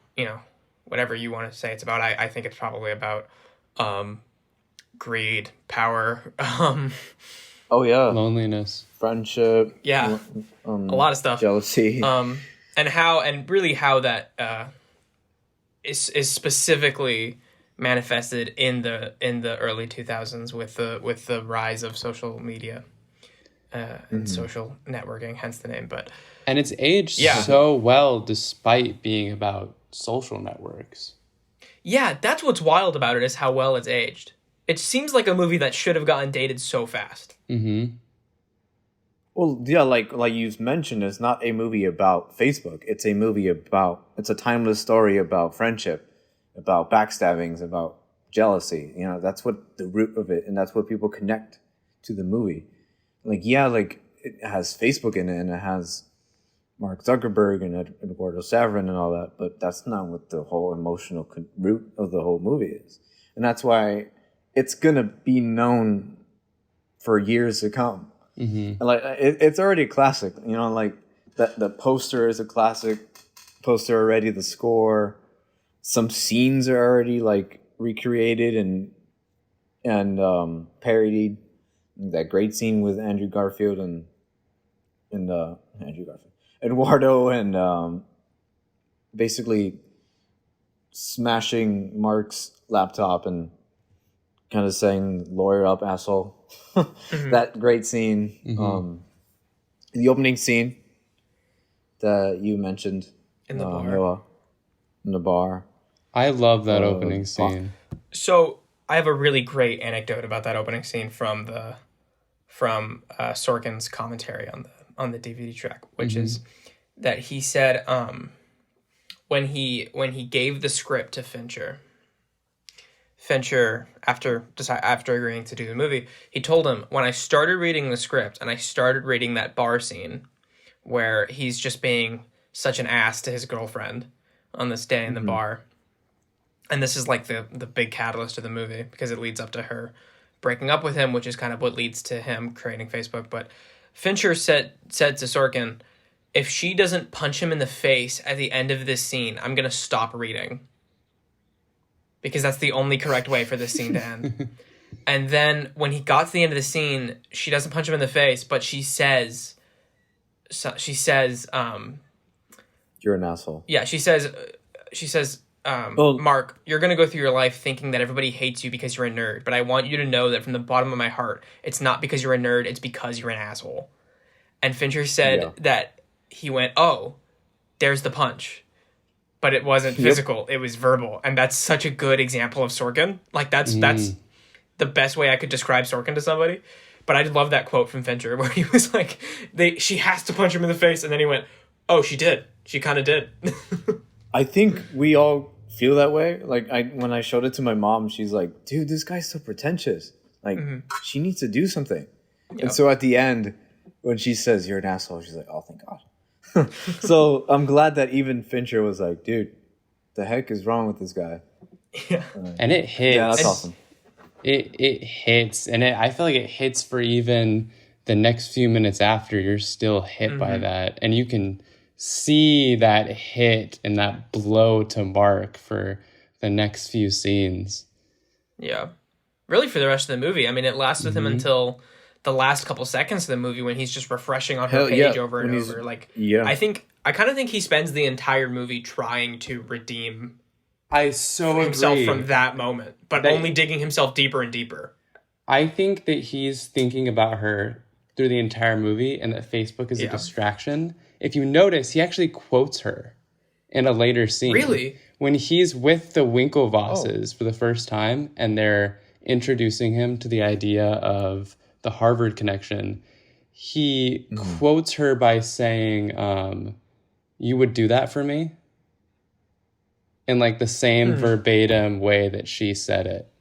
whatever you want to say it's about. I think it's probably about greed, power, loneliness, friendship, a lot of stuff, jealousy, and how that is specifically manifested in the early 2000s with the rise of social media and social networking, hence the name. And it's aged so well despite being about social networks. Yeah, that's what's wild about it, is how well it's aged. It seems like a movie that should have gotten dated so fast. Mm-hmm. Well, yeah, like you mentioned, it's not a movie about Facebook. It's a timeless story about friendship, about backstabbings, about jealousy. That's what the root of it, and that's what people connect to the movie. It has Facebook in it, and it has Mark Zuckerberg and Eduardo Saverin and all that, but that's not what the whole emotional root of the whole movie is. And that's why it's gonna be known for years to come. Mm-hmm. And it's already a classic, the poster is a classic poster already, the score, some scenes are already recreated and parodied. That great scene with Andrew Garfield and Eduardo, and basically smashing Mark's laptop and kind of saying, "Lawyer up, asshole." That great scene. The opening scene that you mentioned in the bar. Noah, in the bar. I love that opening scene. So I have a really great anecdote about that opening scene from Sorkin's commentary on the DVD track, which is that he said when he gave the script to Fincher after agreeing to do the movie, he told him, when I started reading the script and I started reading that bar scene where he's just being such an ass to his girlfriend on this day in the bar, and this is like the big catalyst of the movie because it leads up to her breaking up with him, which is kind of what leads to him creating Facebook. But Fincher said to Sorkin, if she doesn't punch him in the face at the end of this scene, I'm going to stop reading. Because that's the only correct way for this scene to end. And then when he got to the end of the scene, she doesn't punch him in the face, but she says, "You're an asshole." Yeah, she says, Mark, you're going to go through your life thinking that everybody hates you because you're a nerd, but I want you to know that from the bottom of my heart, it's not because you're a nerd, it's because you're an asshole. And Fincher said that he went, oh, there's the punch. but it wasn't physical. It was verbal. And that's such a good example of Sorkin. Like, that's the best way I could describe Sorkin to somebody. But I love that quote from Fincher where he was like, she has to punch him in the face. And then he went, oh, she did. She kind of did. I think we all feel that way. Like, when I showed it to my mom, she's like, dude, this guy's so pretentious. Like, she needs to do something. Yep. And so at the end, when she says, you're an asshole, she's like, oh, thank God. So I'm glad that even Fincher was like, dude, the heck is wrong with this guy? Yeah. And it hits. Yeah, that's awesome. It hits. And I feel like it hits for even the next few minutes after. You're still hit by that. And you can see that hit and that blow to Mark for the next few scenes. Yeah. Really for the rest of the movie. I mean, it lasts with him until the last couple seconds of the movie when he's just refreshing on her page over and over. Like, I kind of think he spends the entire movie trying to redeem himself from that moment, but only digging himself deeper and deeper. I think that he's thinking about her through the entire movie and that Facebook is a distraction. If you notice, he actually quotes her in a later scene. Really? When he's with the Winklevosses for the first time and they're introducing him to the idea of the Harvard connection, he quotes her by saying, you would do that for me? In like the same verbatim way that she said it.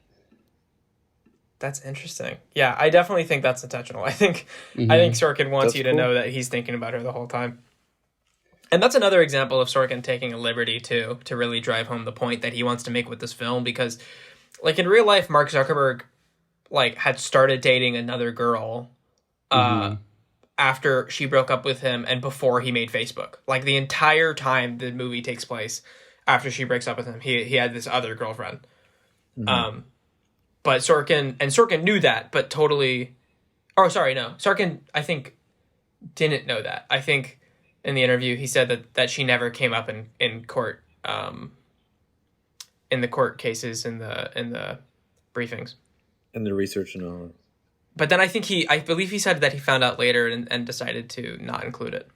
That's interesting. Yeah, I definitely think that's intentional. I think Sorkin wants you to know that he's thinking about her the whole time. And that's another example of Sorkin taking a liberty too, to really drive home the point that he wants to make with this film, because like in real life, Mark Zuckerberg like had started dating another girl after she broke up with him and before he made Facebook. Like the entire time the movie takes place after she breaks up with him, he had this other girlfriend. But Sorkin knew that, but totally... Oh, sorry, no. Sorkin, I think, didn't know that. I think in the interview he said that she never came up in court, in the court cases, in the briefings. In the research and all. But then I believe he said that he found out later and decided to not include it.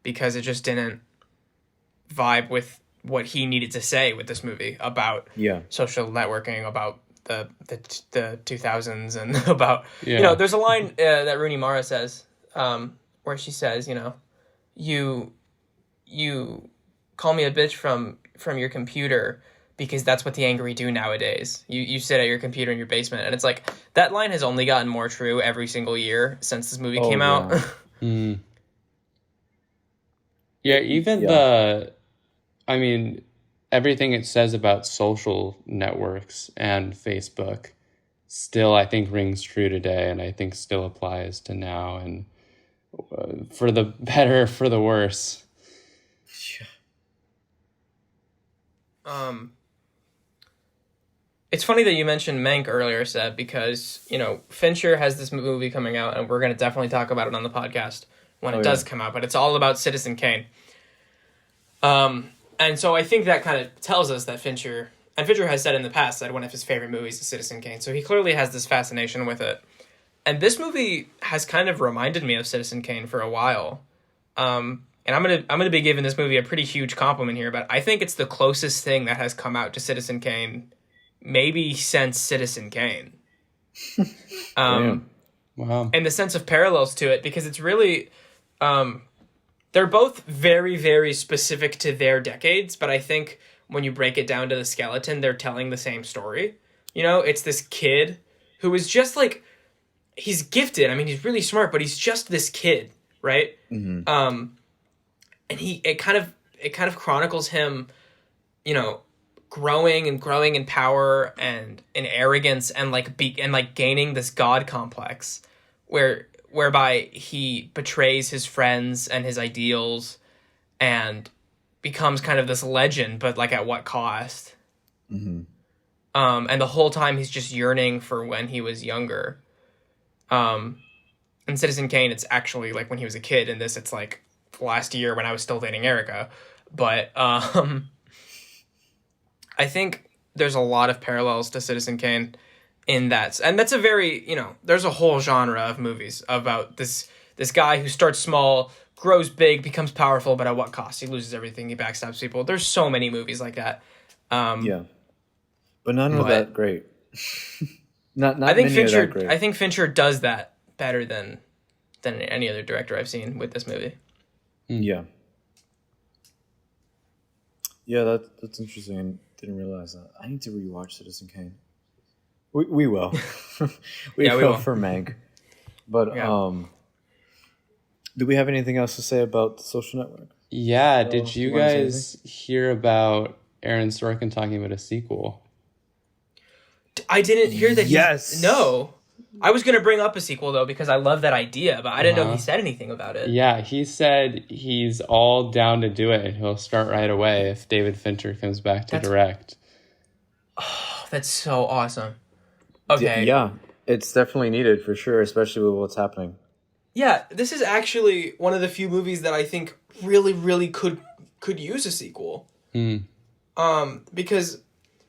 Because it just didn't vibe with what he needed to say with this movie about social networking, about the 2000s, and about there's a line that Rooney Mara says where she says, you call me a bitch from your computer because that's what the angry do nowadays. You sit at your computer in your basement, and it's like that line has only gotten more true every single year since this movie came out. Everything it says about social networks and Facebook still, I think, rings true today, and I think still applies to now, and for the better, for the worse. It's funny that you mentioned Mank earlier, Seb, because, Fincher has this movie coming out, and we're going to definitely talk about it on the podcast when it does come out, but it's all about Citizen Kane. And so I think that kind of tells us that Fincher has said in the past that one of his favorite movies is Citizen Kane, so he clearly has this fascination with it. And this movie has kind of reminded me of Citizen Kane for a while. And I'm gonna be giving this movie a pretty huge compliment here, but I think it's the closest thing that has come out to Citizen Kane maybe since Citizen Kane. Wow. In the sense of parallels to it, because it's really... they're both very, very specific to their decades, but I think when you break it down to the skeleton, they're telling the same story. It's this kid who is just like, he's gifted. I mean, he's really smart, but he's just this kid, right? And it kind of chronicles him, growing in power and in arrogance and gaining this God complex, whereby he betrays his friends and his ideals and becomes kind of this legend, but like at what cost? And the whole time he's just yearning for when he was younger. In Citizen Kane, it's actually like when he was a kid. In this, it's like last year when I was still dating Erica. But I think there's a lot of parallels to Citizen Kane in that. And that's a very, there's a whole genre of movies about this guy who starts small, grows big, becomes powerful, but at what cost? He loses everything. He backstabs people. There's so many movies like that. Yeah, but none are that great. not I think many Fincher. are that great. I think Fincher does that better than any other director I've seen with this movie. Yeah. Yeah, that's interesting. I didn't realize that. I need to rewatch Citizen Kane. We will. we will for Meg. But do we have anything else to say about The Social Network? Yeah, did you guys hear about Aaron Sorkin talking about a sequel? I didn't hear that. Yes. No. I was going to bring up a sequel, though, because I love that idea, but I didn't know he said anything about it. Yeah, he said he's all down to do it, and he'll start right away if David Fincher comes back to direct. Oh, that's so awesome. Okay. Yeah, it's definitely needed for sure, especially with what's happening. Yeah, this is actually one of the few movies that I think really, really could use a sequel. Because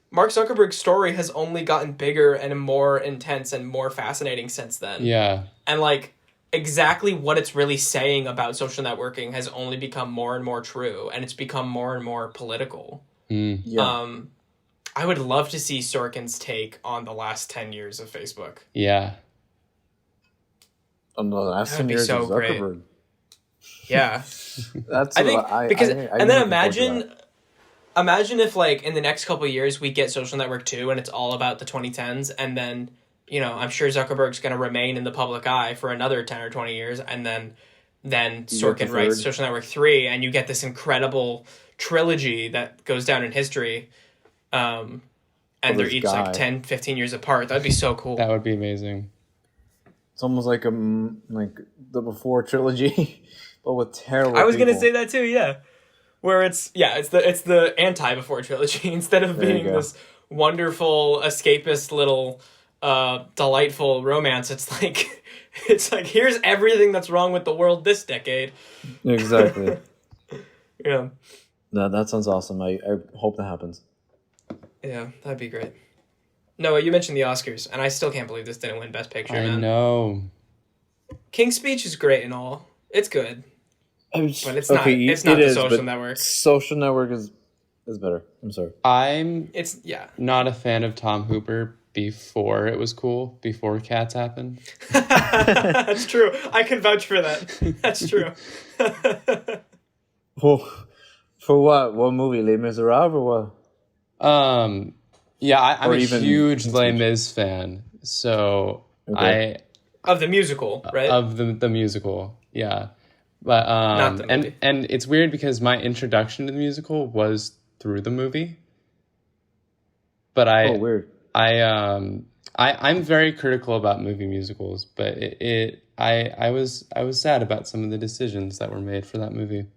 Mark Zuckerberg's story has only gotten bigger and more intense and more fascinating since then. Yeah. And like exactly what it's really saying about social networking has only become more and more true, and it's become more and more political. Yeah. I would love to see Sorkin's take on the last 10 years of Facebook. Yeah. On the last 10 years of Zuckerberg. Great. Yeah. That's I think because and then imagine if like in the next couple of years we get Social Network 2 and it's all about the 2010s, and then I'm sure Zuckerberg's going to remain in the public eye for another 10 or 20 years, and then Sorkin writes Social Network 3 and you get this incredible trilogy that goes down in history. And they're each like 10, 15 years apart. That'd be so cool. That would be amazing. It's almost like the Before trilogy, but with terrible. I was going to say that too, yeah. Where it's the anti-Before trilogy instead of being this wonderful escapist little delightful romance. It's like here's everything that's wrong with the world this decade. Exactly. Yeah. No, that sounds awesome. I hope that happens. Yeah, that'd be great. Noah, you mentioned the Oscars, and I still can't believe this didn't win Best Picture, man. I know. King's Speech is great and all. It's good. But it's not The Social Network. Social Network is better. I'm sorry. I'm not a fan of Tom Hooper before it was cool, before Cats happened. That's true. I can vouch for that. That's true. Well, for what? What movie? Les Miserables or what? Yeah, I'm a huge Les Mis fan. So of the musical, right? Of the musical, yeah. But Not the movie. And it's weird because my introduction to the musical was through the movie. But weird. I'm very critical about movie musicals, but I was sad about some of the decisions that were made for that movie.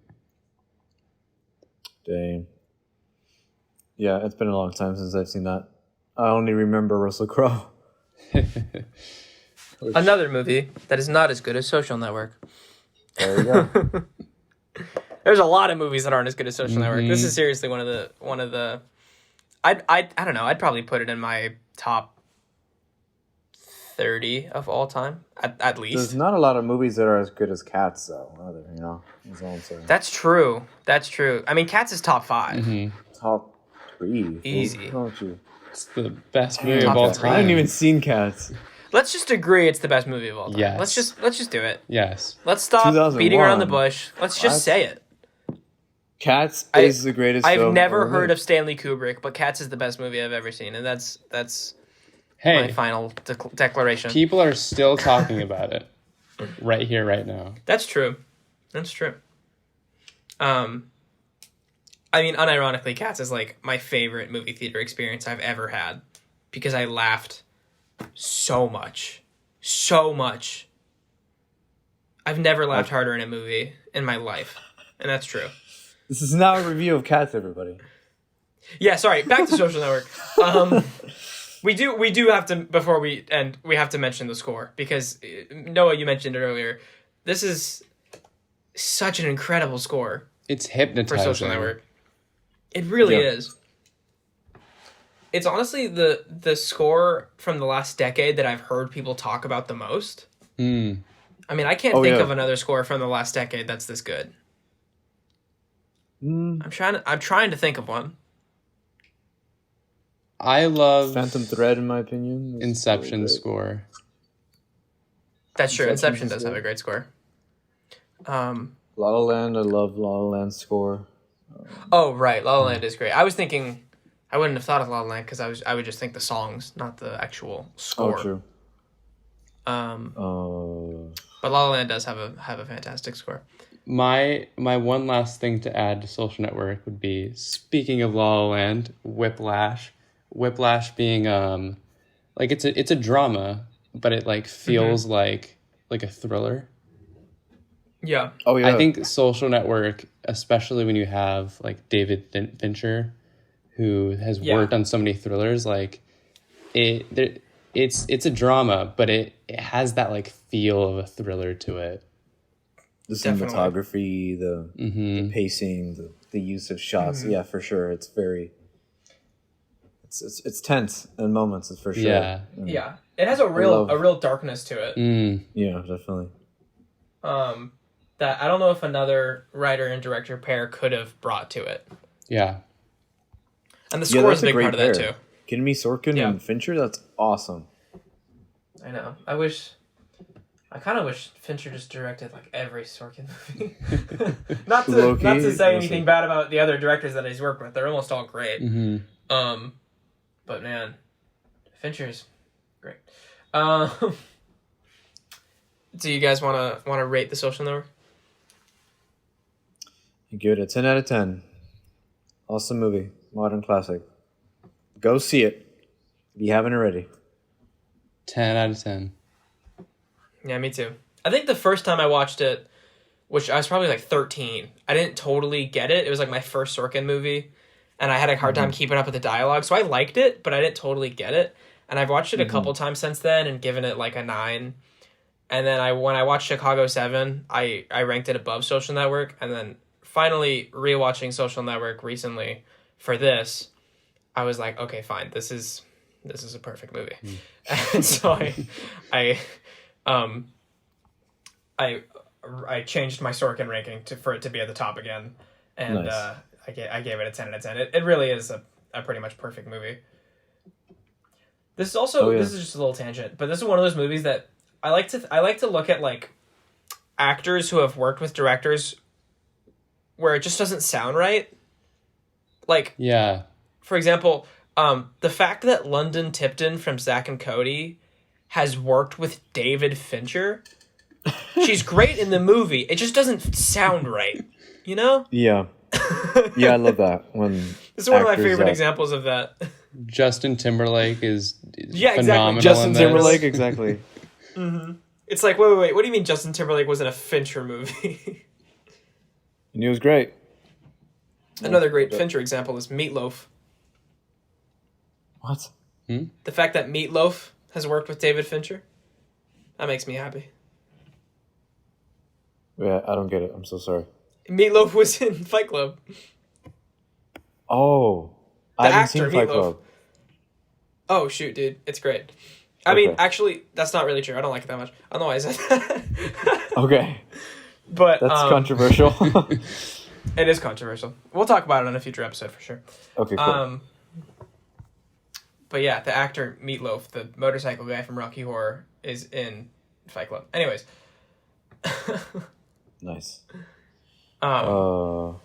Dang. Yeah, it's been a long time since I've seen that. I only remember Russell Crowe. Another movie that is not as good as Social Network. There you go. There's a lot of movies that aren't as good as Social Network. This is seriously one of the. I don't know. I'd probably put it in my top 30 of all time at least. There's not a lot of movies that are as good as Cats, though. Either, that's all I'm saying. That's true. I mean, Cats is top 5. Mm-hmm. Top 3. Easy. Don't you? It's the best movie of all time. I haven't even seen Cats. Let's just agree it's the best movie of all time. Yes. Let's just do it. Yes. Let's stop beating around the bush. Let's just say it. Cats is the greatest film I've never ever heard made. of Stanley Kubrick, but Cats is the best movie I've ever seen, and that's Hey, my final declaration. people are still talking about it right here, right now. That's true. I mean, unironically, Cats is like my favorite movie theater experience I've ever had because I laughed so much. I've never laughed harder in a movie in my life, and that's true. This is now a review of Cats, everybody. Yeah, sorry. Back to Social Network. We do have to, before we end, we have to mention the score because Noah, you mentioned it earlier. This is such an incredible score. It's hypnotizing. For Social Network. It really is. It's honestly the score from the last decade that I've heard people talk about the most. I mean, I can't think of another score from the last decade that's this good. I'm trying to think of one. I love Phantom Thread, in my opinion. Inception score. That's true. Inception does have a great score. La La Land, I love La La Land's score. Oh, right. La La Land is great. I was thinking, I wouldn't have thought of La La Land because I would just think the songs, not the actual score. Oh, true. But La La Land does have a fantastic score. My one last thing to add to Social Network would be, speaking of La La Land, Whiplash. Whiplash being like it's a drama, but it like feels like a thriller. Yeah. Oh yeah. I think Social Network, especially when you have like David Fincher, who has worked on so many thrillers, like it's a drama, but it has that like feel of a thriller to it. The cinematography, the pacing, the use of shots. Yeah, for sure. It's very it's tense in moments, for sure. Yeah. Yeah. It has a real darkness to it. Yeah, definitely. That I don't know if another writer and director pair could have brought to it. Yeah. And the score is a big part of that too. Kidding me, Sorkin and Fincher? That's awesome. I know. I kind of wish Fincher just directed like every Sorkin movie. not to say anything bad about the other directors that he's worked with. They're almost all great. But man, Fincher's great. Do you guys want to rate The Social Network? Give it a 10 out of 10. Awesome movie. Modern classic. Go see it if you haven't already. 10 out of 10. Yeah, me too. I think the first time I watched it, which I was probably like 13, I didn't totally get it. It was like my first Sorkin movie, and I had a hard time keeping up with the dialogue, so I liked it, but I didn't totally get it. And I've watched it a couple times since then and given it like a 9. And then when I watched Chicago 7, I ranked it above Social Network, and then finally rewatching Social Network recently for this, I was like, okay, fine, this is a perfect movie. And so I changed my Sorkin ranking for it to be at the top again, and nice. I gave it a 10 out of 10. It really is a pretty much perfect movie. This is also this is just a little tangent, but this is one of those movies that I like to look at like actors who have worked with directors where it just doesn't sound right. Like for example, the fact that London Tipton from Zack and Cody has worked with David Fincher. She's great in the movie. It just doesn't sound right, you know? Yeah. Yeah, I love that. This is one of my favorite examples of that. Justin Timberlake is phenomenal. Exactly. Justin Timberlake, exactly. It's like, wait. What do you mean Justin Timberlake was in a Fincher movie? And he was great. Another great Fincher example is Meatloaf. What? The fact that Meatloaf has worked with David Fincher, that makes me happy. Yeah, I don't get it. I'm so sorry. Meatloaf was in Fight Club. Oh. I haven't seen Fight Club. Oh, shoot, dude. It's great. I mean, actually, that's not really true. I don't like it that much. I don't know why I said that. Okay. But that's controversial. It is controversial. We'll talk about it on a future episode for sure. Okay, cool. But yeah, the actor Meatloaf, the motorcycle guy from Rocky Horror, is in Fight Club. Anyways. Nice. Do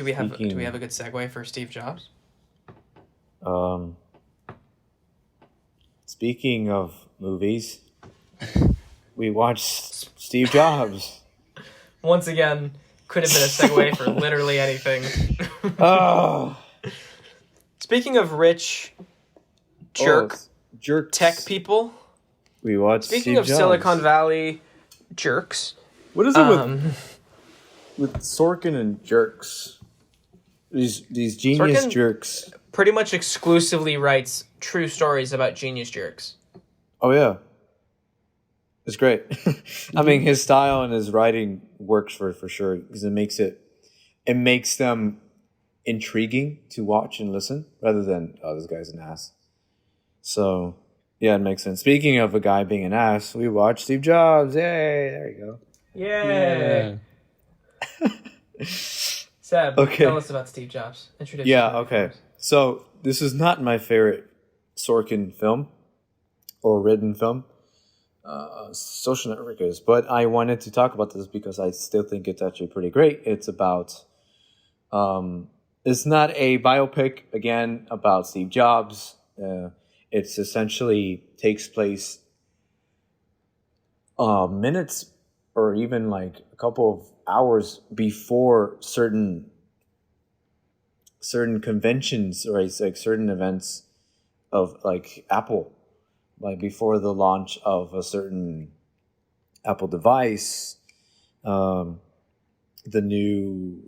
we have a good segue for Steve Jobs? Speaking of movies, we watched Steve Jobs. Once again, could have been a segue for literally anything. Speaking of rich jerk tech people, we watched Speaking Steve of Jobs. Silicon Valley jerks. What is it with Sorkin and jerks? These genius Sorkin jerks. Pretty much exclusively writes true stories about genius jerks. Oh yeah. It's great. I mean, his style and his writing works for sure because it makes them intriguing to watch and listen rather than this guy's an ass. So Yeah, it makes sense. Speaking of a guy being an ass, we watched Steve Jobs. Yay! There you go. Yay! Seb, tell us about Steve Jobs. Introduce Yeah, okay. So this is not my favorite Sorkin film or written film. Social Network is, but I wanted to talk about this because I still think it's actually pretty great. It's about, it's not a biopic again about Steve Jobs. It's essentially takes place minutes or even like a couple of hours before certain conventions or like certain events of like Apple, like before the launch of a certain Apple device, the new,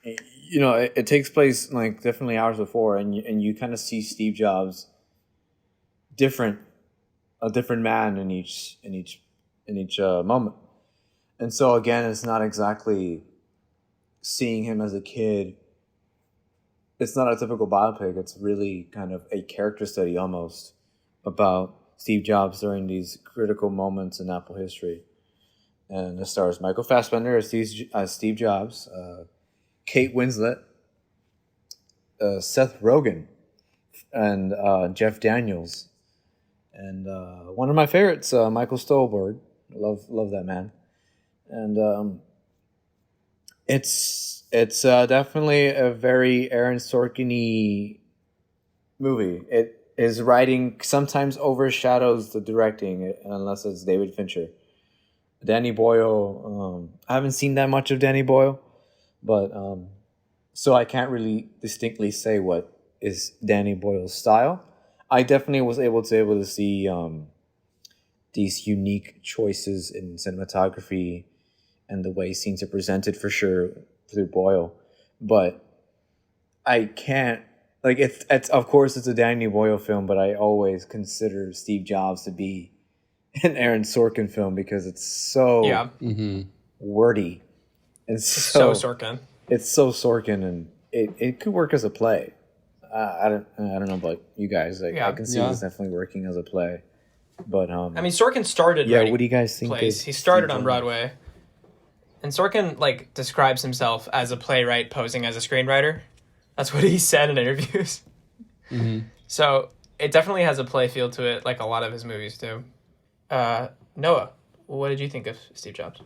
it takes place like definitely hours before, and you kind of see Steve Jobs a different man in each moment, and so again, it's not exactly seeing him as a kid. It's not a typical biopic. It's really kind of a character study almost about Steve Jobs during these critical moments in Apple history. And it stars Michael Fassbender as Steve Jobs, Kate Winslet, Seth Rogen, and Jeff Daniels. And one of my favorites, Michael Stolberg. Love that man. And it's definitely a very Aaron Sorkin-y movie. His writing sometimes overshadows the directing, unless it's David Fincher. Danny Boyle, I haven't seen that much of Danny Boyle, but so I can't really distinctly say what is Danny Boyle's style. I definitely was able to see these unique choices in cinematography and the way scenes are presented for sure through Boyle, but I can't. Like it's of course it's a Danny Boyle film, but I always consider Steve Jobs to be an Aaron Sorkin film because it's so wordy and so Sorkin. It's so Sorkin, and it could work as a play. I don't know about you guys. Like I can see this definitely working as a play, but I mean Sorkin started. Yeah, what do you guys think? Plays. He started on Broadway, and Sorkin like describes himself as a playwright posing as a screenwriter. That's what he said in interviews. So it definitely has a play feel to it, like a lot of his movies do. Noah, what did you think of Steve Jobs?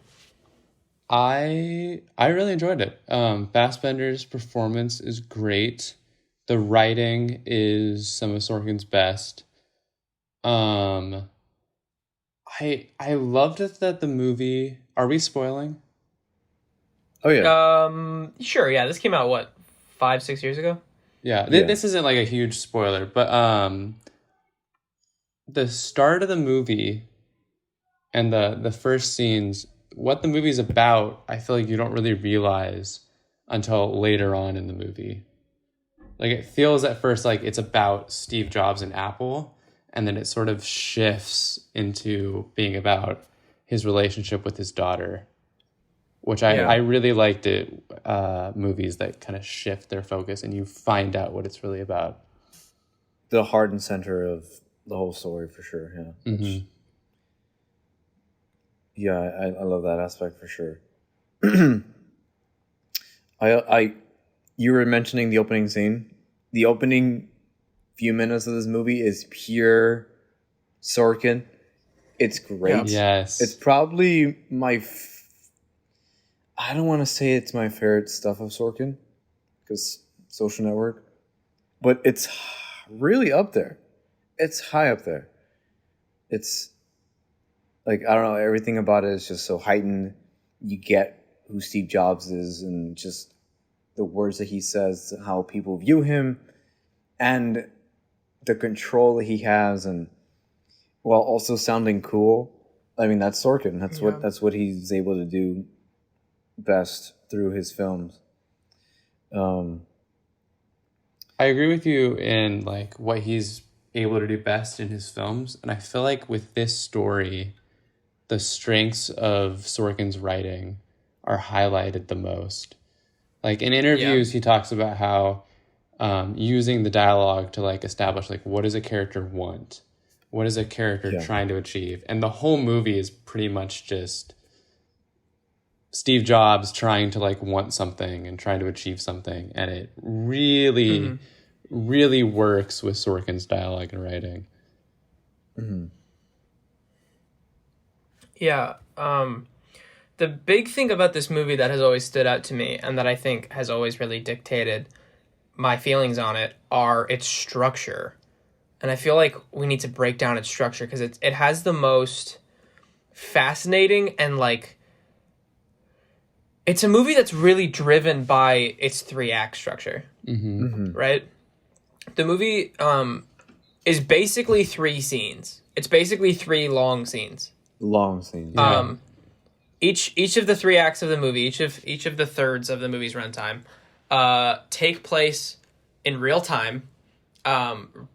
I really enjoyed it. Fassbender's performance is great. The writing is some of Sorkin's best. I loved it that the movie. Are we spoiling? Oh yeah. Sure. Yeah, this came out 5-6 years ago. Yeah, this isn't like a huge spoiler, but the start of the movie and the first scenes, what the movie's about, I feel like you don't really realize until later on in the movie. Like it feels at first like it's about Steve Jobs and Apple, and then it sort of shifts into being about his relationship with his daughter, which I really liked it. Movies that kind of shift their focus and you find out what it's really about. The heart and center of the whole story, for sure. Yeah. I love that aspect for sure. You were mentioning the opening scene. The opening few minutes of this movie is pure Sorkin. It's great. Yes. It's probably I don't want to say it's my favorite stuff of Sorkin, because Social Network, but it's really up there. It's high up there. It's like, I don't know, everything about it is just so heightened. You get who Steve Jobs is and just the words that he says, how people view him, and the control that he has, and while also sounding cool. I mean, that's Sorkin. That's what he's able to do best through his films. I agree with you in like what he's able to do best in his films, and I feel like with this story, the strengths of Sorkin's writing are highlighted the most. Like in interviews, he talks about how using the dialogue to like establish like what does a character want, what is a character trying to achieve? And the whole movie is pretty much just Steve Jobs trying to like want something and trying to achieve something. And it really, really works with Sorkin's dialogue and writing. Mm-hmm. Yeah. The big thing about this movie that has always stood out to me and that I think has always really dictated my feelings on it are its structure. And I feel like we need to break down its structure because it has the most fascinating and like... It's a movie that's really driven by its 3-act structure, right? The movie is basically 3 scenes. It's basically 3 long scenes. Long scenes. Yeah. Each of the 3 acts of the movie, each of the thirds of the movie's runtime, take place in real time,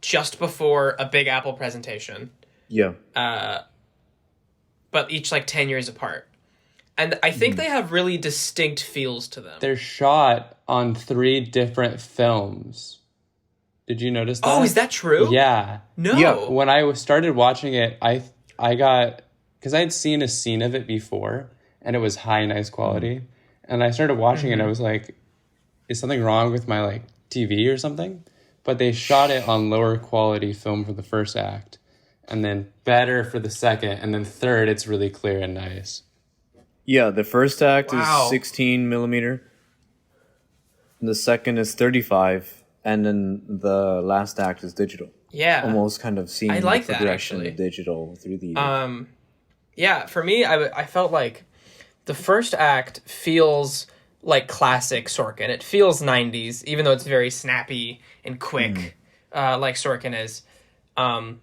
just before a Big Apple presentation. Yeah. But each like 10 years apart. And I think they have really distinct feels to them. They're shot on 3 different films. Did you notice that? Oh, is that true? Yeah. No. Yeah. When I started watching it, I got... Because I had seen a scene of it before, and it was high, nice quality. And I started watching it, and I was like, is something wrong with my like TV or something? But they shot it on lower quality film for the first act. And then better for the second. And then third, it's really clear and nice. Yeah, the first act is 16 millimeter. The second is 35, and then the last act is digital. Yeah, almost kind of seeing like the progression of digital through the years. Yeah, for me, I felt like the first act feels like classic Sorkin. It feels 90s, even though it's very snappy and quick, like Sorkin is. And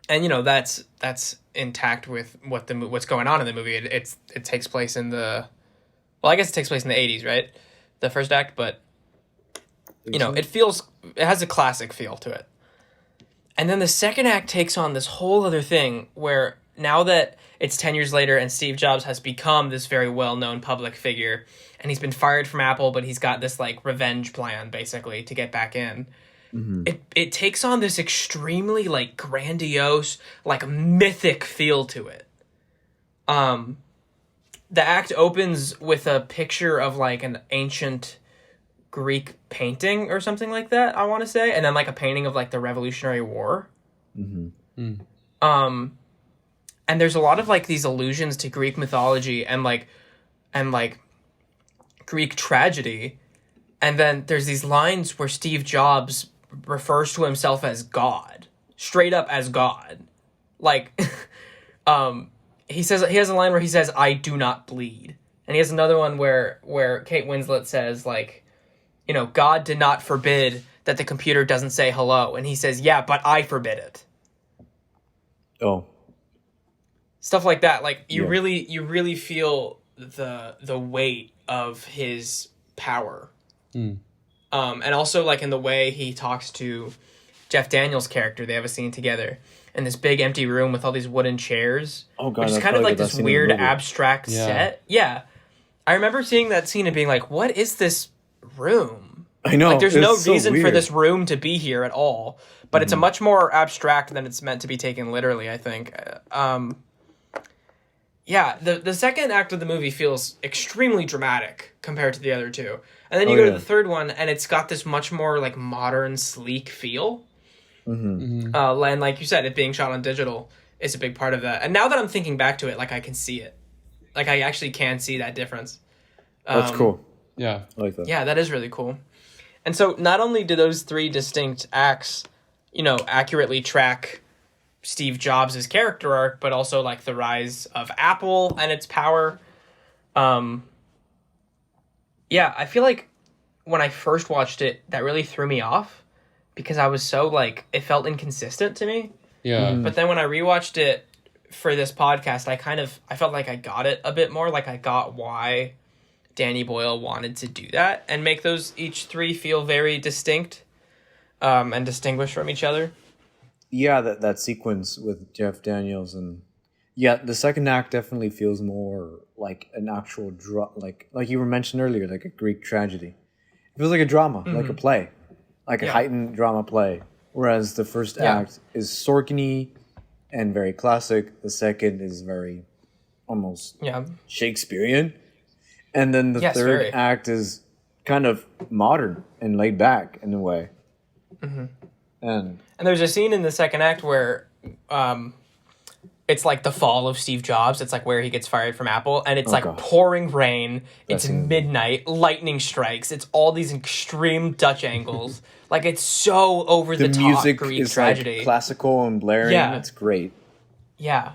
you know that's intact with what's going on in the movie. It takes place in the, well, I guess it takes place in the 80s, right? The first act, but you know, it has a classic feel to it. And then the second act takes on this whole other thing where now that it's 10 years later and Steve Jobs has become this very well-known public figure and he's been fired from Apple, but he's got this like revenge plan basically to get back in. It takes on this extremely like grandiose, like mythic feel to it. The act opens with a picture of like an ancient Greek painting or something like that, I want to say, and then like a painting of like the Revolutionary War. And there's a lot of like these allusions to Greek mythology and like Greek tragedy, and then there's these lines where Steve Jobs refers to himself as God, straight up as God. Like, he has a line where he says, "I do not bleed," and he has another one where Kate Winslet says like, you know, God did not forbid that the computer doesn't say hello, and he says, "Yeah, but I forbid it." Oh, stuff like that. Like you really feel the weight of his power. And also, like, in the way he talks to Jeff Daniels' character, they have a scene together in this big empty room with all these wooden chairs. Oh, God. Which is kind of like this weird abstract set. Yeah. I remember seeing that scene and being like, what is this room? I know. Like, there's no so reason weird for this room to be here at all. But it's a much more abstract than it's meant to be taken literally, I think. Yeah, the second act of the movie feels extremely dramatic compared to the other two. And then you go to the third one, and it's got this much more, like, modern, sleek feel. And like you said, it being shot on digital is a big part of that. And now that I'm thinking back to it, like, I can see it. Like, I actually can see that difference. That's cool. Yeah. I like that. Yeah, that is really cool. And so not only do those 3 distinct acts, you know, accurately track Steve Jobs' character arc, but also like the rise of Apple and its power. Yeah, I feel like when I first watched it, that really threw me off because I was so like, it felt inconsistent to me. Yeah. But then when I rewatched it for this podcast, I felt like I got it a bit more. Like I got why Danny Boyle wanted to do that and make those each 3 feel very distinct and distinguished from each other. Yeah, that sequence with Jeff Daniels and the second act definitely feels more like an actual like you were mentioned earlier, like a Greek tragedy. It feels like a drama, like a play, like a heightened drama play. Whereas the first act is Sorkin-y, and very classic. The second is very almost Shakespearean. And then the third act is kind of modern and laid back in a way. Mm-hmm. And there's a scene in the second act where it's like the fall of Steve Jobs. It's like where he gets fired from Apple. And it's pouring rain. It's midnight. Lightning strikes. It's all these extreme Dutch angles. Like, it's so over the top music Greek is tragedy. Like classical and blaring. Yeah. It's great. Yeah.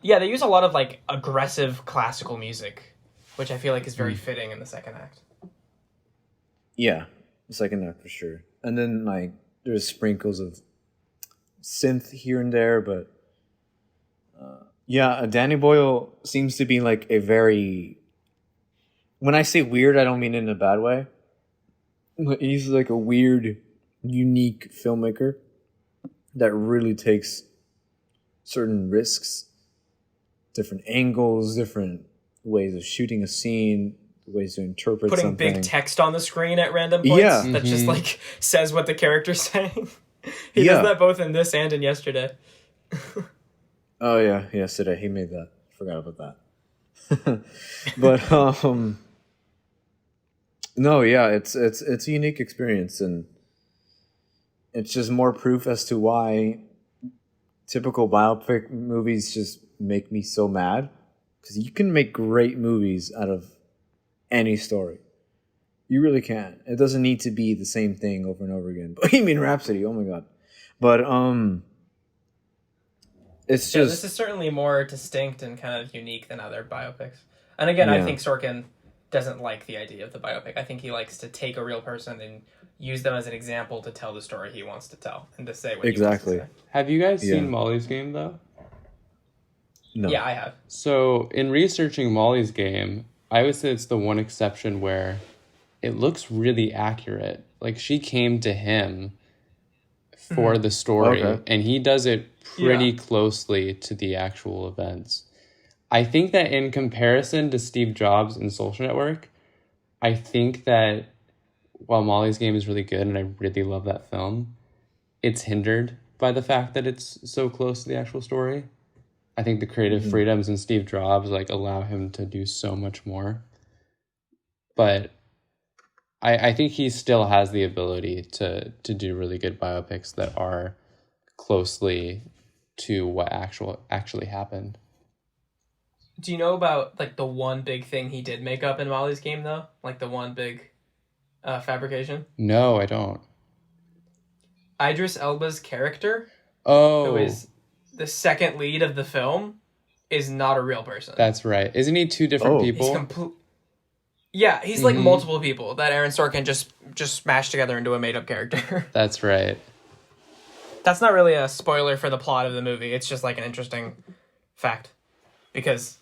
Yeah, they use a lot of like aggressive classical music, which I feel like is very fitting in the second act. Yeah, the second act for sure. And then like there's sprinkles of synth here and there, but Danny Boyle seems to be like a very, when I say weird, I don't mean in a bad way. He's like a weird, unique filmmaker that really takes certain risks, different angles, different ways of shooting a scene, ways to interpret putting something. Big text on the screen at random points that just like says what the character's saying. He does that both in this and in Yesterday. Oh yeah, Yesterday he made that. Forgot about that. But no, yeah, it's a unique experience, and it's just more proof as to why typical biopic movies just make me so mad, because you can make great movies out of any story. You really can. It doesn't need to be the same thing over and over again. Bohemian Rhapsody, oh my god. But it's just this is certainly more distinct and kind of unique than other biopics. And again, I think Sorkin doesn't like the idea of the biopic. I think he likes to take a real person and use them as an example to tell the story he wants to tell and to say what he wants to say. Have you guys seen Molly's Game though? No. Yeah, I have. So in researching Molly's Game, I would say it's the one exception where it looks really accurate. Like, she came to him for the story, and he does it pretty closely to the actual events. I think that in comparison to Steve Jobs and Social Network, I think that while Molly's Game is really good and I really love that film, it's hindered by the fact that it's so close to the actual story. I think the creative freedoms in Steve Jobs like allow him to do so much more. But I think he still has the ability to do really good biopics that are closely to what actually happened. Do you know about like the one big thing he did make up in Molly's Game though? Like the one big fabrication? No, I don't. Idris Elba's character, who is the second lead of the film, is not a real person. That's right. Isn't he two different people? He's like multiple people that Aaron Sorkin just smashed together into a made-up character. That's right. That's not really a spoiler for the plot of the movie. It's just like an interesting fact. Because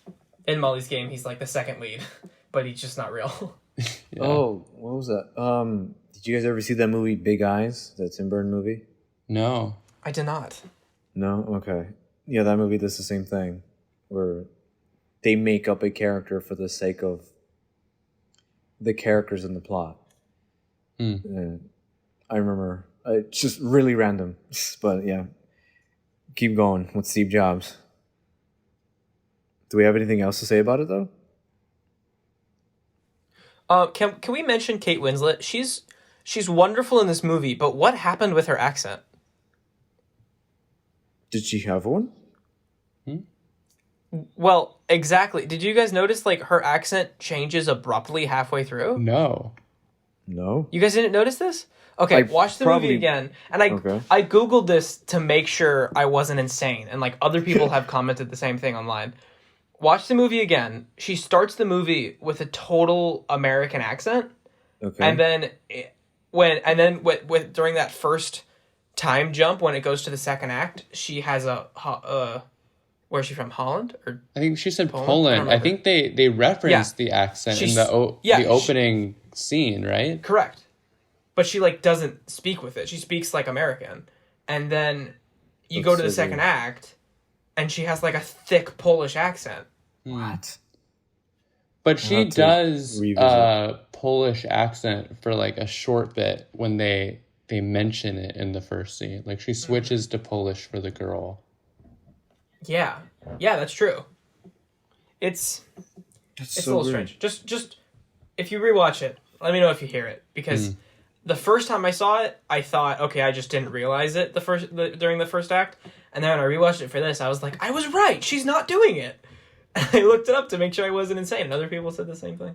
in Molly's Game, he's like the second lead, but he's just not real. Oh, what was that? Did you guys ever see that movie Big Eyes? That Tim Burton movie? No. I did not. No? Okay. Yeah, that movie does the same thing. Where they make up a character for the sake of the characters in the plot. And I remember, it's just really random. But yeah, keep going with Steve Jobs. Do we have anything else to say about it though? Can we mention Kate Winslet? She's wonderful in this movie, but what happened with her accent? Did she have one? Well, exactly. Did you guys notice like her accent changes abruptly halfway through? No. You guys didn't notice this? Okay, watch the movie again. And I Googled this to make sure I wasn't insane. And like other people have commented the same thing online. Watch the movie again. She starts the movie with a total American accent. Okay. And then during that first time jump when it goes to the second act, she has where's she from? Holland? Or I think she said Poland. I think they referenced the accent in the opening scene, right? Correct. But she like doesn't speak with it. She speaks like American. And then you go to the second act and she has like a thick Polish accent. What? But she does Polish accent for like a short bit when they mention it in the first scene. Like she switches to Polish for the girl. Yeah, that's true. It's a little strange. Just if you rewatch it, let me know if you hear it, because the first time I saw it, I thought, okay, I just didn't realize it during the first act, and then when I rewatched it for this, I was like, I was right. She's not doing it. And I looked it up to make sure I wasn't insane. And other people said the same thing,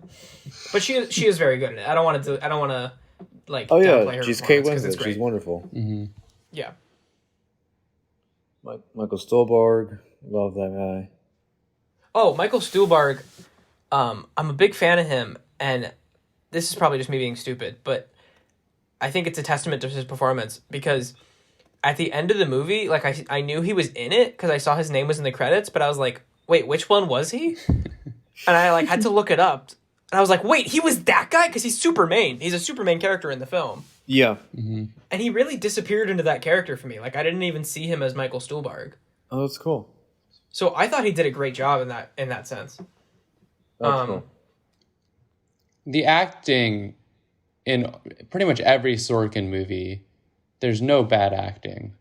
but she is very good at it. I don't want to like. Oh downplay yeah, her she's Kate performance, 'cause it's Winslet. great. She's wonderful. Yeah. Michael Stuhlbarg, love that guy. Oh, Michael Stuhlbarg, I'm a big fan of him, and this is probably just me being stupid, but I think it's a testament to his performance, because at the end of the movie, like, I knew he was in it because I saw his name was in the credits, but I was like, wait, which one was he? And I had to look it up, and I was like, wait, he was that guy? Because he's super main. He's a super main character in the film. Yeah. And he really disappeared into that character for me. Like, I didn't even see him as Michael Stuhlbarg. Oh, that's cool. So I thought he did a great job in that sense. That's cool. The acting in pretty much every Sorkin movie, there's no bad acting.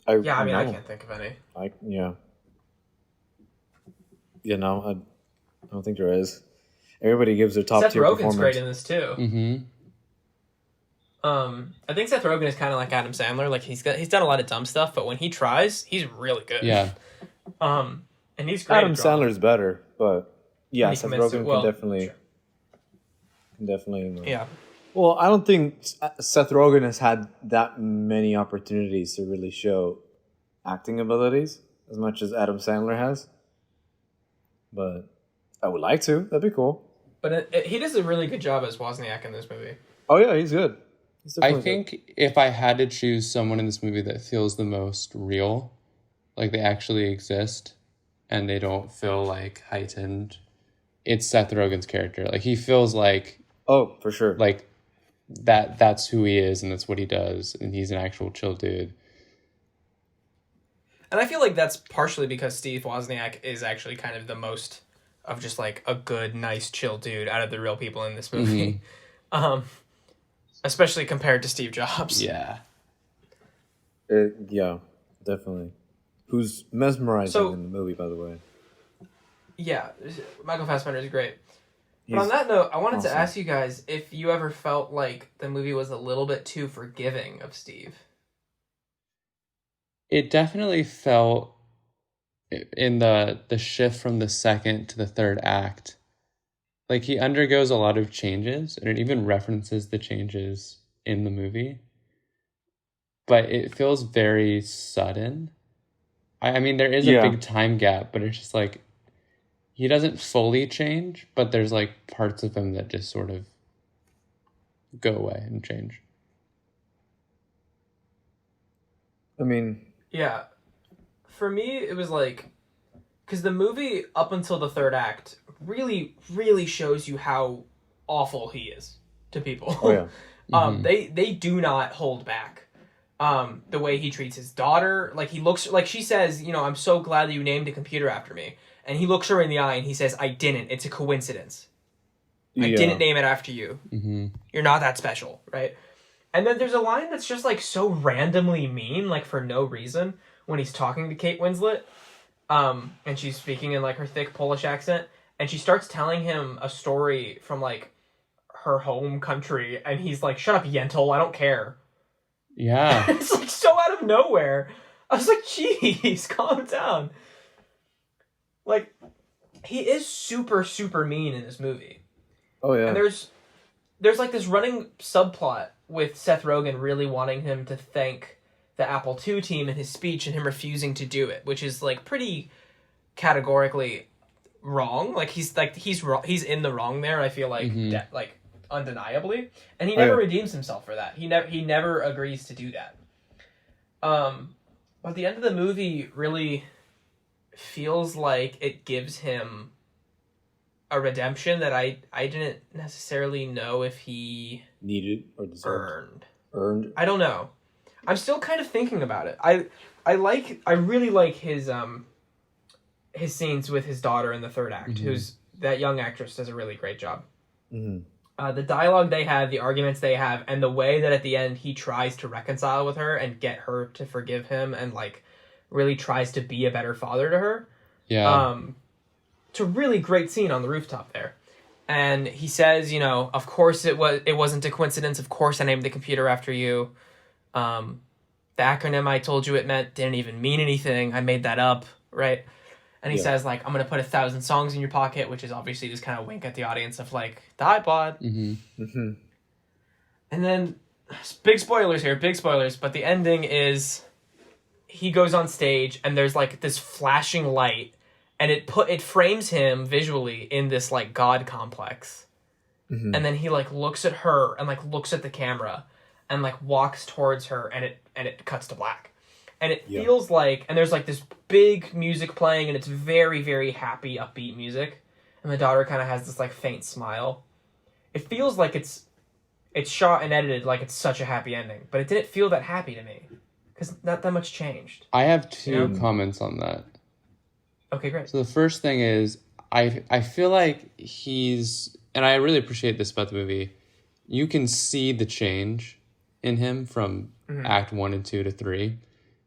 I can't think of any. Yeah, no, I don't think there is. Everybody gives their top tier performance. Seth Rogen's great in this too. I think Seth Rogen is kind of like Adam Sandler. Like, he's done a lot of dumb stuff, but when he tries, he's really good. Yeah. And he's great. Adam Sandler's better, but yeah, Seth Rogen can definitely. Yeah. Well, I don't think Seth Rogen has had that many opportunities to really show acting abilities as much as Adam Sandler has. But I would like to. That'd be cool. But he does a really good job as Wozniak in this movie. Oh yeah, he's good. I think if I had to choose someone in this movie that feels the most real, like they actually exist and they don't feel like heightened, it's Seth Rogen's character. Like, he feels like, oh, for sure, like that's who he is and that's what he does, and he's an actual chill dude. And I feel like that's partially because Steve Wozniak is actually kind of the most of just like a good, nice, chill dude out of the real people in this movie. Especially compared to Steve Jobs. Yeah. Yeah, definitely. Who's mesmerizing in the movie, by the way. Yeah, Michael Fassbender is great. But on that note, I wanted to ask you guys if you ever felt like the movie was a little bit too forgiving of Steve. It definitely felt, in the shift from the second to the third act, like he undergoes a lot of changes, and it even references the changes in the movie. But it feels very sudden. I mean, there is a big time gap, but it's just like, he doesn't fully change, but there's like parts of him that just sort of go away and change. I mean... Yeah. For me, it was like... Because the movie, up until the third act, really, really shows you how awful he is to people. Oh, yeah. They do not hold back. The way he treats his daughter, like, he looks... Like, she says, I'm so glad that you named a computer after me. And he looks her in the eye and he says, I didn't. It's a coincidence. I didn't name it after you. You're not that special, right? And then there's a line that's just, like, so randomly mean, like, for no reason, when he's talking to Kate Winslet. And she's speaking in, like, her thick Polish accent. And she starts telling him a story from, like, her home country. And he's like, shut up, Yentl, I don't care. Yeah. It's, like, so out of nowhere. I was like, jeez, calm down. Like, he is super, super mean in this movie. Oh, yeah. And there's like this running subplot with Seth Rogen really wanting him to thank the Apple II team in his speech and him refusing to do it, which is like pretty categorically wrong. Like, he's in the wrong there. I feel like like undeniably, and he never redeems himself for that. He never agrees to do that. But the end of the movie really feels like it gives him a redemption that I didn't necessarily know if he needed or deserved. Earned. I don't know. I'm still kind of thinking about it. I really like his scenes with his daughter in the third act, who's that young actress does a really great job. The dialogue they have, the arguments they have, and the way that at the end he tries to reconcile with her and get her to forgive him and like really tries to be a better father to her. Yeah. It's a really great scene on the rooftop there. And he says, of course it wasn't a coincidence. Of course I named the computer after you. The acronym I told you it meant didn't even mean anything. I made that up, right? And he says, like, I'm going to put 1,000 songs in your pocket, which is obviously just kind of wink at the audience of, like, the iPod. Mm-hmm. Mm-hmm. And then, big spoilers here, but the ending is he goes on stage and there's, like, this flashing light, and it frames him visually in this, like, God complex. Mm-hmm. And then he, like, looks at her and, like, looks at the camera and, like, walks towards her, and it cuts to black. And it feels like, and there's like this big music playing, and it's very, very happy, upbeat music. And the daughter kind of has this like faint smile. It feels like it's shot and edited like it's such a happy ending, but it didn't feel that happy to me because not that much changed. I have two comments on that. Okay, great. So the first thing is, I feel like and I really appreciate this about the movie, you can see the change in him from Act 1 and 2 to 3.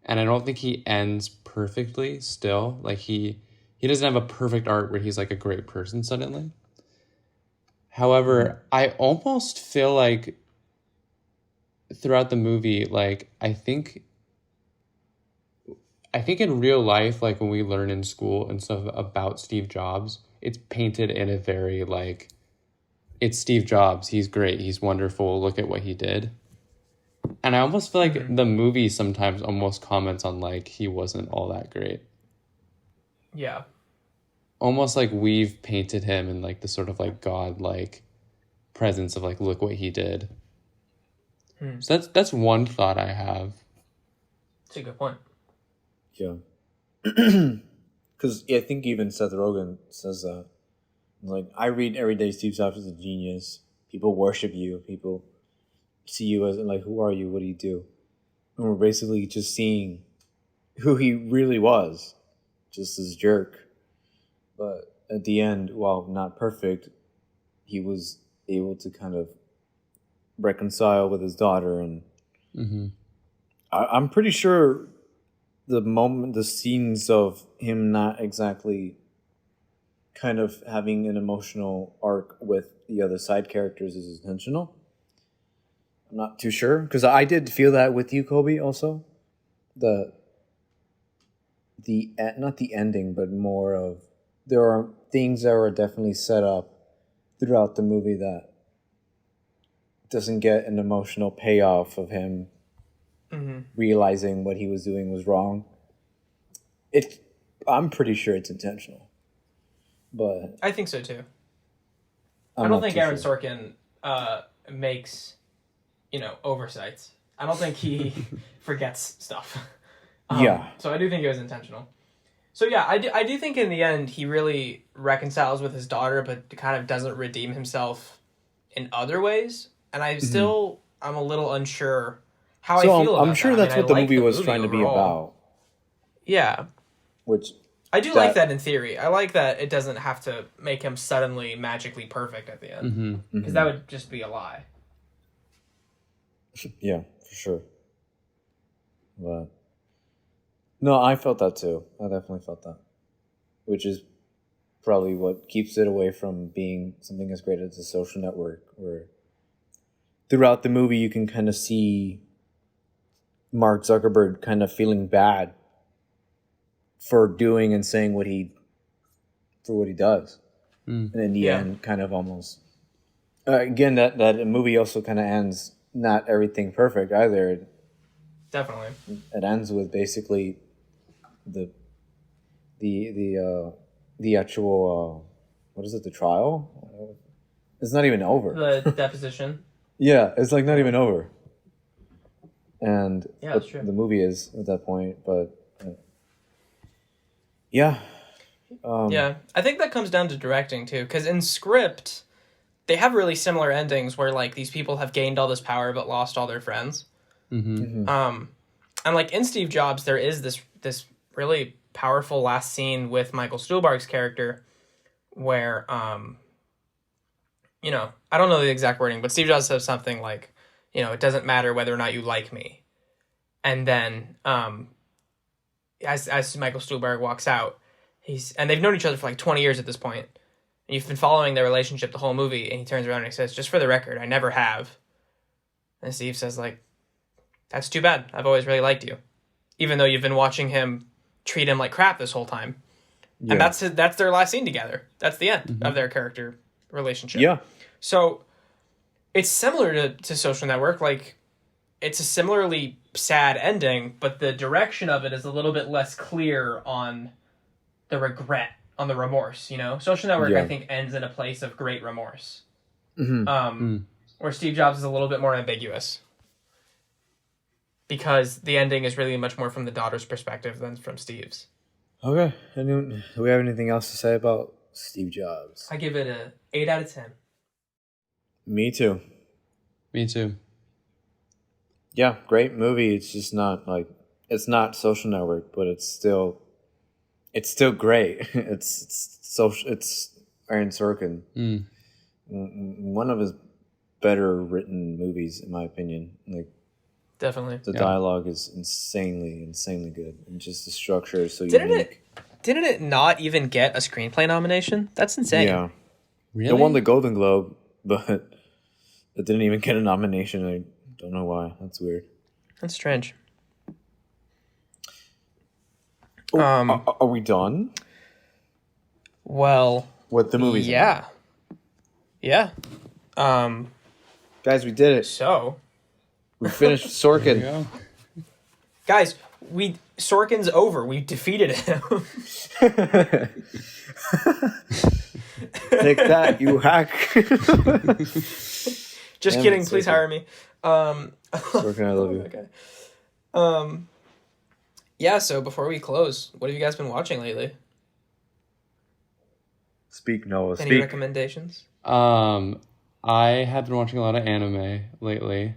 And I don't think he ends perfectly still. Like, he doesn't have a perfect arc where he's, like, a great person suddenly. However, I almost feel like throughout the movie, like, I think in real life, like, when we learn in school and stuff about Steve Jobs, it's painted in a very, like, it's Steve Jobs. He's great. He's wonderful. Look at what he did. And I almost feel like the movie sometimes almost comments on, like, he wasn't all that great. Yeah. Almost like we've painted him in, like, the sort of, like, God-like presence of, like, look what he did. So that's one thought I have. That's a good point. Yeah. Because I think even Seth Rogen says that. Like, I read every day Steve Jobs is a genius. People worship you. People see you as, like, who are you? What do you do? And we're basically just seeing who he really was. Just this jerk. But at the end, while not perfect, he was able to kind of reconcile with his daughter. And I'm pretty sure the scenes of him not exactly kind of having an emotional arc with the other side characters is intentional. I'm not too sure, because I did feel that with you, Kolby, also. Not the ending, but more of, there are things that were definitely set up throughout the movie that doesn't get an emotional payoff of him realizing what he was doing was wrong. I'm pretty sure it's intentional. But I think so too. I don't think Aaron Sorkin makes, oversights. I don't think he forgets stuff. So I do think it was intentional. So yeah, I do think in the end he really reconciles with his daughter, but kind of doesn't redeem himself in other ways. And I'm a little unsure how I feel about I'm sure that's what the movie was trying to be about. Yeah. I do like that in theory. I like that it doesn't have to make him suddenly magically perfect at the end. Because that would just be a lie. Yeah, for sure. But no, I felt that too. I definitely felt that. Which is probably what keeps it away from being something as great as a Social Network, where throughout the movie you can kind of see Mark Zuckerberg kind of feeling bad for doing and saying what he does. And in the end, kind of almost... again, that movie also kind of ends not everything perfect either. Definitely. It ends with basically the actual... what is it? The trial? It's not even over. The deposition. Yeah, it's like not even over. And yeah, that's true. The movie is at that point, but... yeah. I think that comes down to directing too, because in script they have really similar endings where like these people have gained all this power but lost all their friends. And like in Steve Jobs there is this really powerful last scene with Michael Stuhlbarg's character where I don't know the exact wording, but Steve Jobs says something like, it doesn't matter whether or not you like me. And then as Michael Stuhlbarg walks out, and they've known each other for like 20 years at this point. And you've been following their relationship the whole movie, and he turns around and he says, "Just for the record, I never have." And Steve says, like, "That's too bad. I've always really liked you." Even though you've been watching him treat him like crap this whole time. Yeah. And that's their last scene together. That's the end of their character relationship. Yeah. So it's similar to Social Network. Like, it's a similarly sad ending, but the direction of it is a little bit less clear on the regret, on the remorse, you know? Social Network, I think, ends in a place of great remorse. Where Steve Jobs is a little bit more ambiguous. Because the ending is really much more from the daughter's perspective than from Steve's. Okay. Do we have anything else to say about Steve Jobs? I give it a 8 out of 10. Me too. Yeah, great movie. It's just not like, it's not Social Network, but it's still great. It's Aaron Sorkin. One of his better written movies, in my opinion. Like, definitely. The dialogue is insanely good. And just the structure is so unique. Didn't it not even get a screenplay nomination? That's insane. Yeah. Really? It won the Golden Globe, but it didn't even get a nomination. I don't know why. That's weird. That's strange. Are we done? Well, with the movies? Yeah. Guys, we did it. So we finished Sorkin. There you go. Guys, Sorkin's over. We defeated him. Take that, you hack. Just kidding. Sorkin. Please hire me. Sorkin, I love you. Okay. Yeah, so before we close, what have you guys been watching lately? Speak, Noah. Any recommendations? I have been watching a lot of anime lately.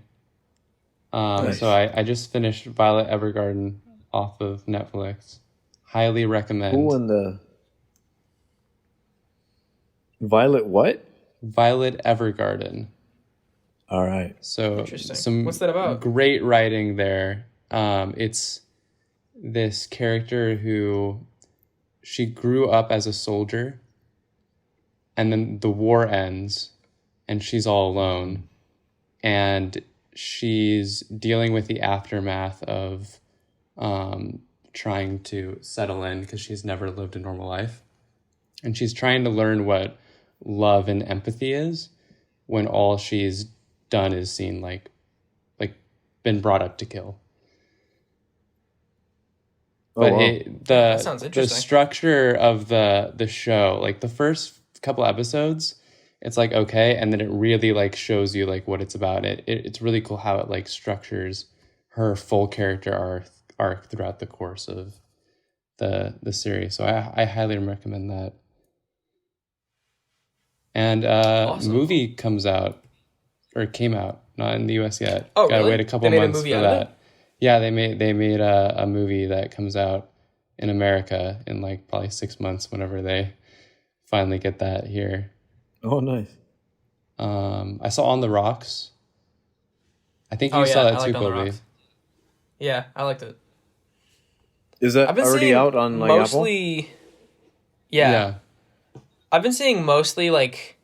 Nice. So I just finished Violet Evergarden off of Netflix. Highly recommend. Who in the Violet what? Violet Evergarden. All right. So interesting. What's that about? Great writing there. It's this character who she grew up as a soldier, and then the war ends and she's all alone, and she's dealing with the aftermath of trying to settle in because she's never lived a normal life, and she's trying to learn what love and empathy is when all she's done is seen like been brought up to kill. But that sounds interesting. The structure of the show, like the first couple episodes, it's like okay, and then it really like shows you like what it's about. It's really cool how it like structures her full character arc throughout the course of the series. So I highly recommend that. And awesome. Movie came out, not in the US yet. Oh, Gotta really? wait a couple months for that. Yeah, they made a movie that comes out in America in like probably 6 months whenever they finally get that here. Oh, nice. I saw On the Rocks. I think you saw that too, Kolby. Yeah, I liked it. Is that already out on like mostly, Apple? Yeah. I've been seeing mostly like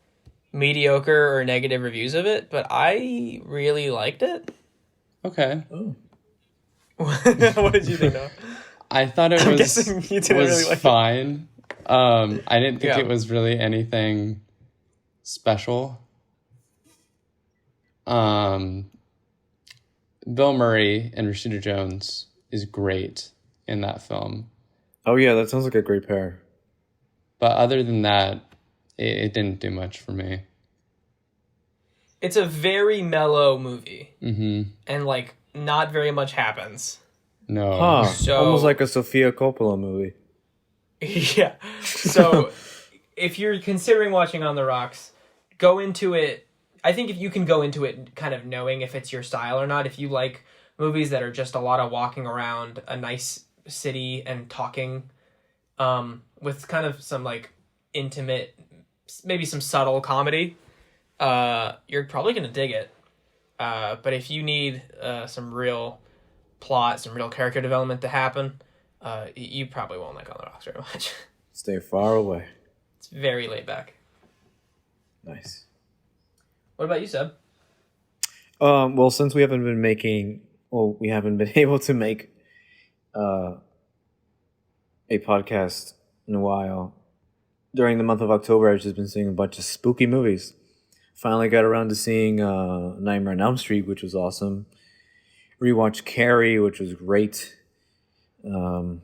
mediocre or negative reviews of it, but I really liked it. Okay. Oh. What did you think, Noah? I thought it was really like fine. I didn't think it was really anything special. Bill Murray and Rashida Jones is great in that film. Oh yeah, that sounds like a great pair. But other than that, it didn't do much for me. It's a very mellow movie. Mm-hmm. And like not very much happens. No. Huh. So, almost like a Sofia Coppola movie. Yeah. So if you're considering watching On the Rocks, go into it. I think if you can go into it kind of knowing if it's your style or not, if you like movies that are just a lot of walking around a nice city and talking, with kind of some like intimate, maybe some subtle comedy, you're probably going to dig it. But if you need some real plot, some real character development to happen, you probably won't like On the Rocks very much. Stay far away. It's very laid back. Nice. What about you, Seb? Well, since we haven't been able to make a podcast in a while. During the month of October, I've just been seeing a bunch of spooky movies. Finally got around to seeing Nightmare on Elm Street, which was awesome. Rewatched Carrie, which was great. The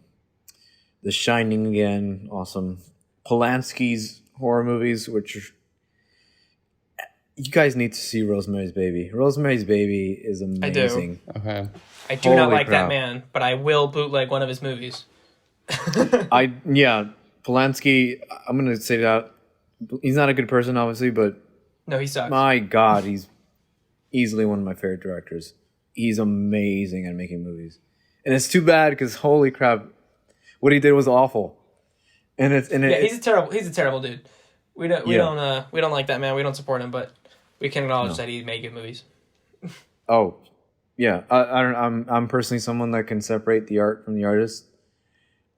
Shining again, awesome. Polanski's horror movies, which are... You guys need to see Rosemary's Baby. Rosemary's Baby is amazing. I do. Okay. I do not like that man, but I will bootleg one of his movies. Polanski, I'm going to say that. He's not a good person, obviously, but... No, he sucks. My God, he's easily one of my favorite directors. He's amazing at making movies. And it's too bad because, holy crap, what he did was awful. He's a terrible dude. We don't like that man. We don't support him, but we can acknowledge that he made good movies. Oh, yeah. I'm personally someone that can separate the art from the artist.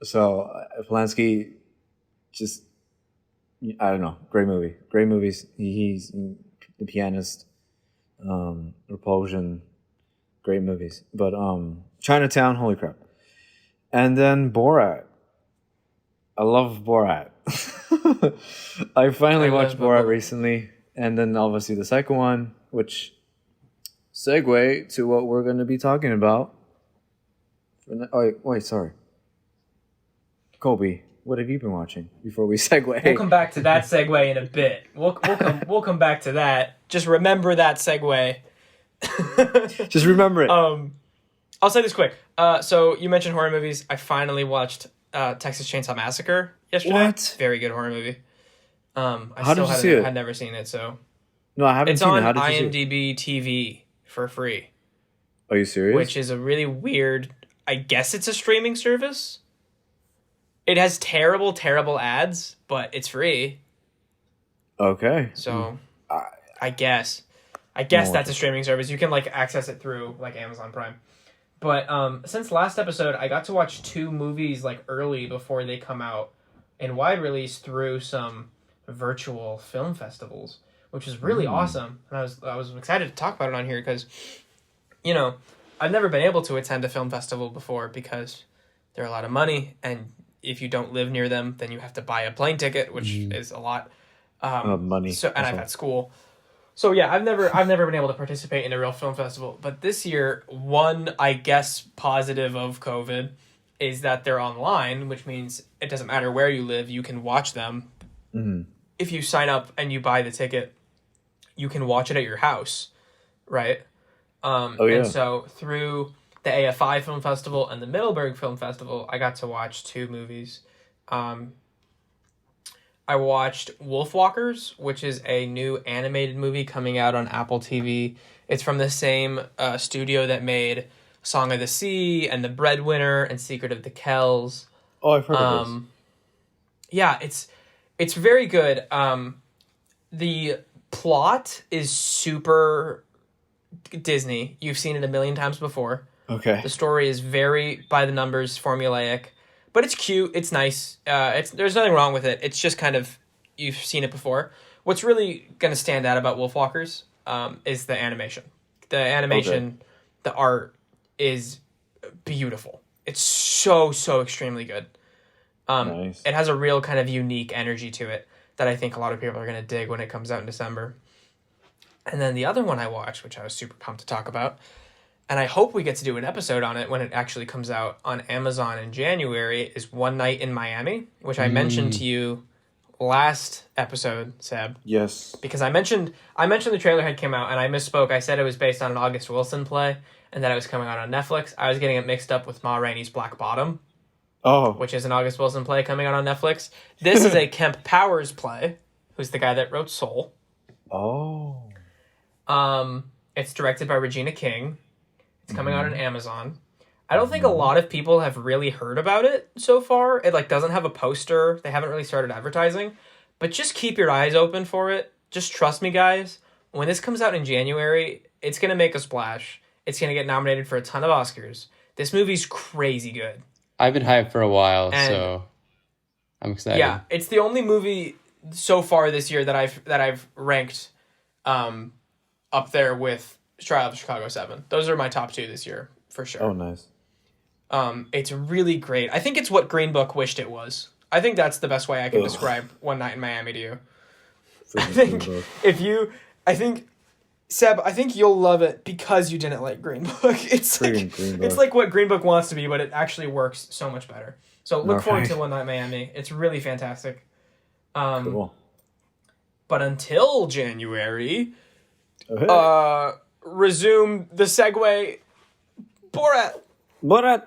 So Polanski, just I don't know. Great movie. Great movies. He's The Pianist, Repulsion. Great movies. But Chinatown, holy crap. And then Borat. I love Borat. I finally watched Borat recently. And then obviously the second one, which segue to what we're going to be talking about. Oh, wait, sorry. Kolby, what have you been watching before we segue? We'll come back to that segue in a bit. We'll come back to that. Just remember that segue. Just remember it. I'll say this quick. So you mentioned horror movies. I finally watched Texas Chainsaw Massacre yesterday. What? Very good horror movie. How did you see it? I had never seen it, so no, I haven't seen it. How did you see it? IMDb TV for free. Are you serious? Which is a really weird. I guess it's a streaming service. It has terrible, terrible ads, but it's free. Okay. So, I guess that's a streaming service. You can access it through Amazon Prime. But since last episode, I got to watch 2 movies early before they come out in wide release through some virtual film festivals, which was really awesome. And I was excited to talk about it on here because, I've never been able to attend a film festival before because they're a lot of money, and if you don't live near them, then you have to buy a plane ticket, which is a lot of money. So, and I've had school. So yeah, I've never been able to participate in a real film festival. But this year, one, I guess, positive of COVID is that they're online, which means it doesn't matter where you live, you can watch them. Mm-hmm. If you sign up and you buy the ticket, you can watch it at your house, right? And so through the AFI Film Festival and the Middleburg Film Festival, I got to watch 2 movies. I watched Wolfwalkers, which is a new animated movie coming out on Apple TV. It's from the same studio that made Song of the Sea and The Breadwinner and Secret of the Kells. Oh, I've heard of this. Yeah, it's very good. The plot is super Disney. You've seen it a million times before. Okay. The story is very by the numbers, formulaic, but it's cute. It's nice. There's nothing wrong with it. It's just kind of you've seen it before. What's really going to stand out about Wolfwalkers is the animation. The animation, the art is beautiful. It's so extremely good. Nice. It has a real kind of unique energy to it that I think a lot of people are going to dig when it comes out in December. And then the other one I watched, which I was super pumped to talk about, and I hope we get to do an episode on it when it actually comes out on Amazon in January, is One Night in Miami, which I mentioned to you last episode, Seb. Yes. Because I mentioned the trailer had come out, and I misspoke. I said it was based on an August Wilson play, and that it was coming out on Netflix. I was getting it mixed up with Ma Rainey's Black Bottom, which is an August Wilson play coming out on Netflix. This is a Kemp Powers play, who's the guy that wrote Soul. Oh. It's directed by Regina King. It's coming out on Amazon. I don't think a lot of people have really heard about it so far. It doesn't have a poster. They haven't really started advertising. But just keep your eyes open for it. Just trust me, guys. When this comes out in January, it's going to make a splash. It's going to get nominated for a ton of Oscars. This movie's crazy good. I've been hyped for a while, And- so I'm excited. Yeah, it's the only movie so far this year that I've ranked up there with Trial of Chicago 7. Those are my top 2 this year for sure. Oh, nice. It's really great. I think it's what Green Book wished it was. I think that's the best way I can describe One Night in Miami to you. I think Seb, I think you'll love it because you didn't like Green Book. It's like Green Book. It's like what Green Book wants to be, but it actually works so much better. So look forward Okay. to One Night in Miami. It's really fantastic. Cool. But until January, Okay. resume the segue. Borat. Borat.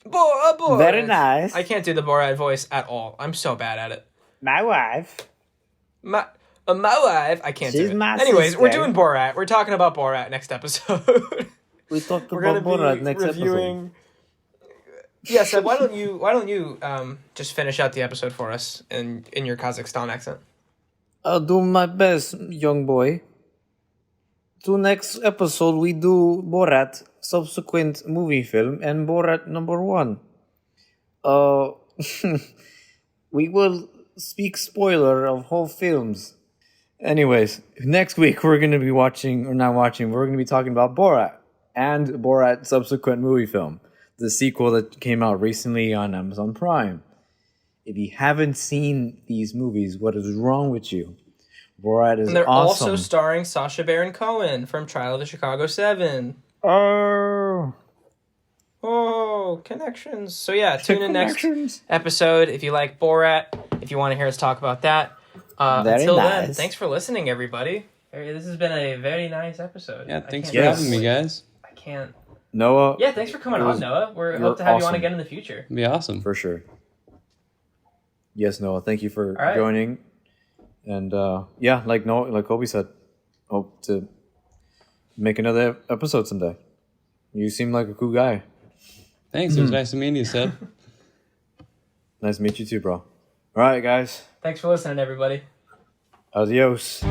Borat. Very nice. I can't do the Borat voice at all. I'm so bad at it. My wife. My wife. I can't She's do it. my Anyways, sister. we're doing Borat. We're talking about Borat next episode. We talked We're gonna about be Borat next reviewing. Yeah, Seb, why don't you just finish out the episode for us in your Kazakhstan accent? I'll do my best, young boy. To next episode, we do Borat, subsequent movie film, and Borat number 1. We will speak spoiler of whole films. Anyways, next week we're going to be we're going to be talking about Borat and Borat subsequent movie film, the sequel that came out recently on Amazon Prime. If you haven't seen these movies, what is wrong with you? Borat is And they're awesome. also starring Sacha Baron Cohen from Trial of the Chicago 7. Oh, connections. So yeah, tune in next episode if you like Borat, if you want to hear us talk about that. Until then, nice. thanks for listening, everybody. This has been a very nice episode. Yeah, thanks for Yes. having me, guys. I can't. Noah, Yeah, thanks for coming on, Noah. We hope to have you on awesome. again in the future. It'd be awesome. for sure. Yes, Noah, thank you for right. joining. And like Kolby said, hope to make another episode someday. You seem like a cool guy. Thanks. It was nice to meet you, Seb. Nice to meet you too, bro. All right, guys. Thanks for listening, everybody. Adios.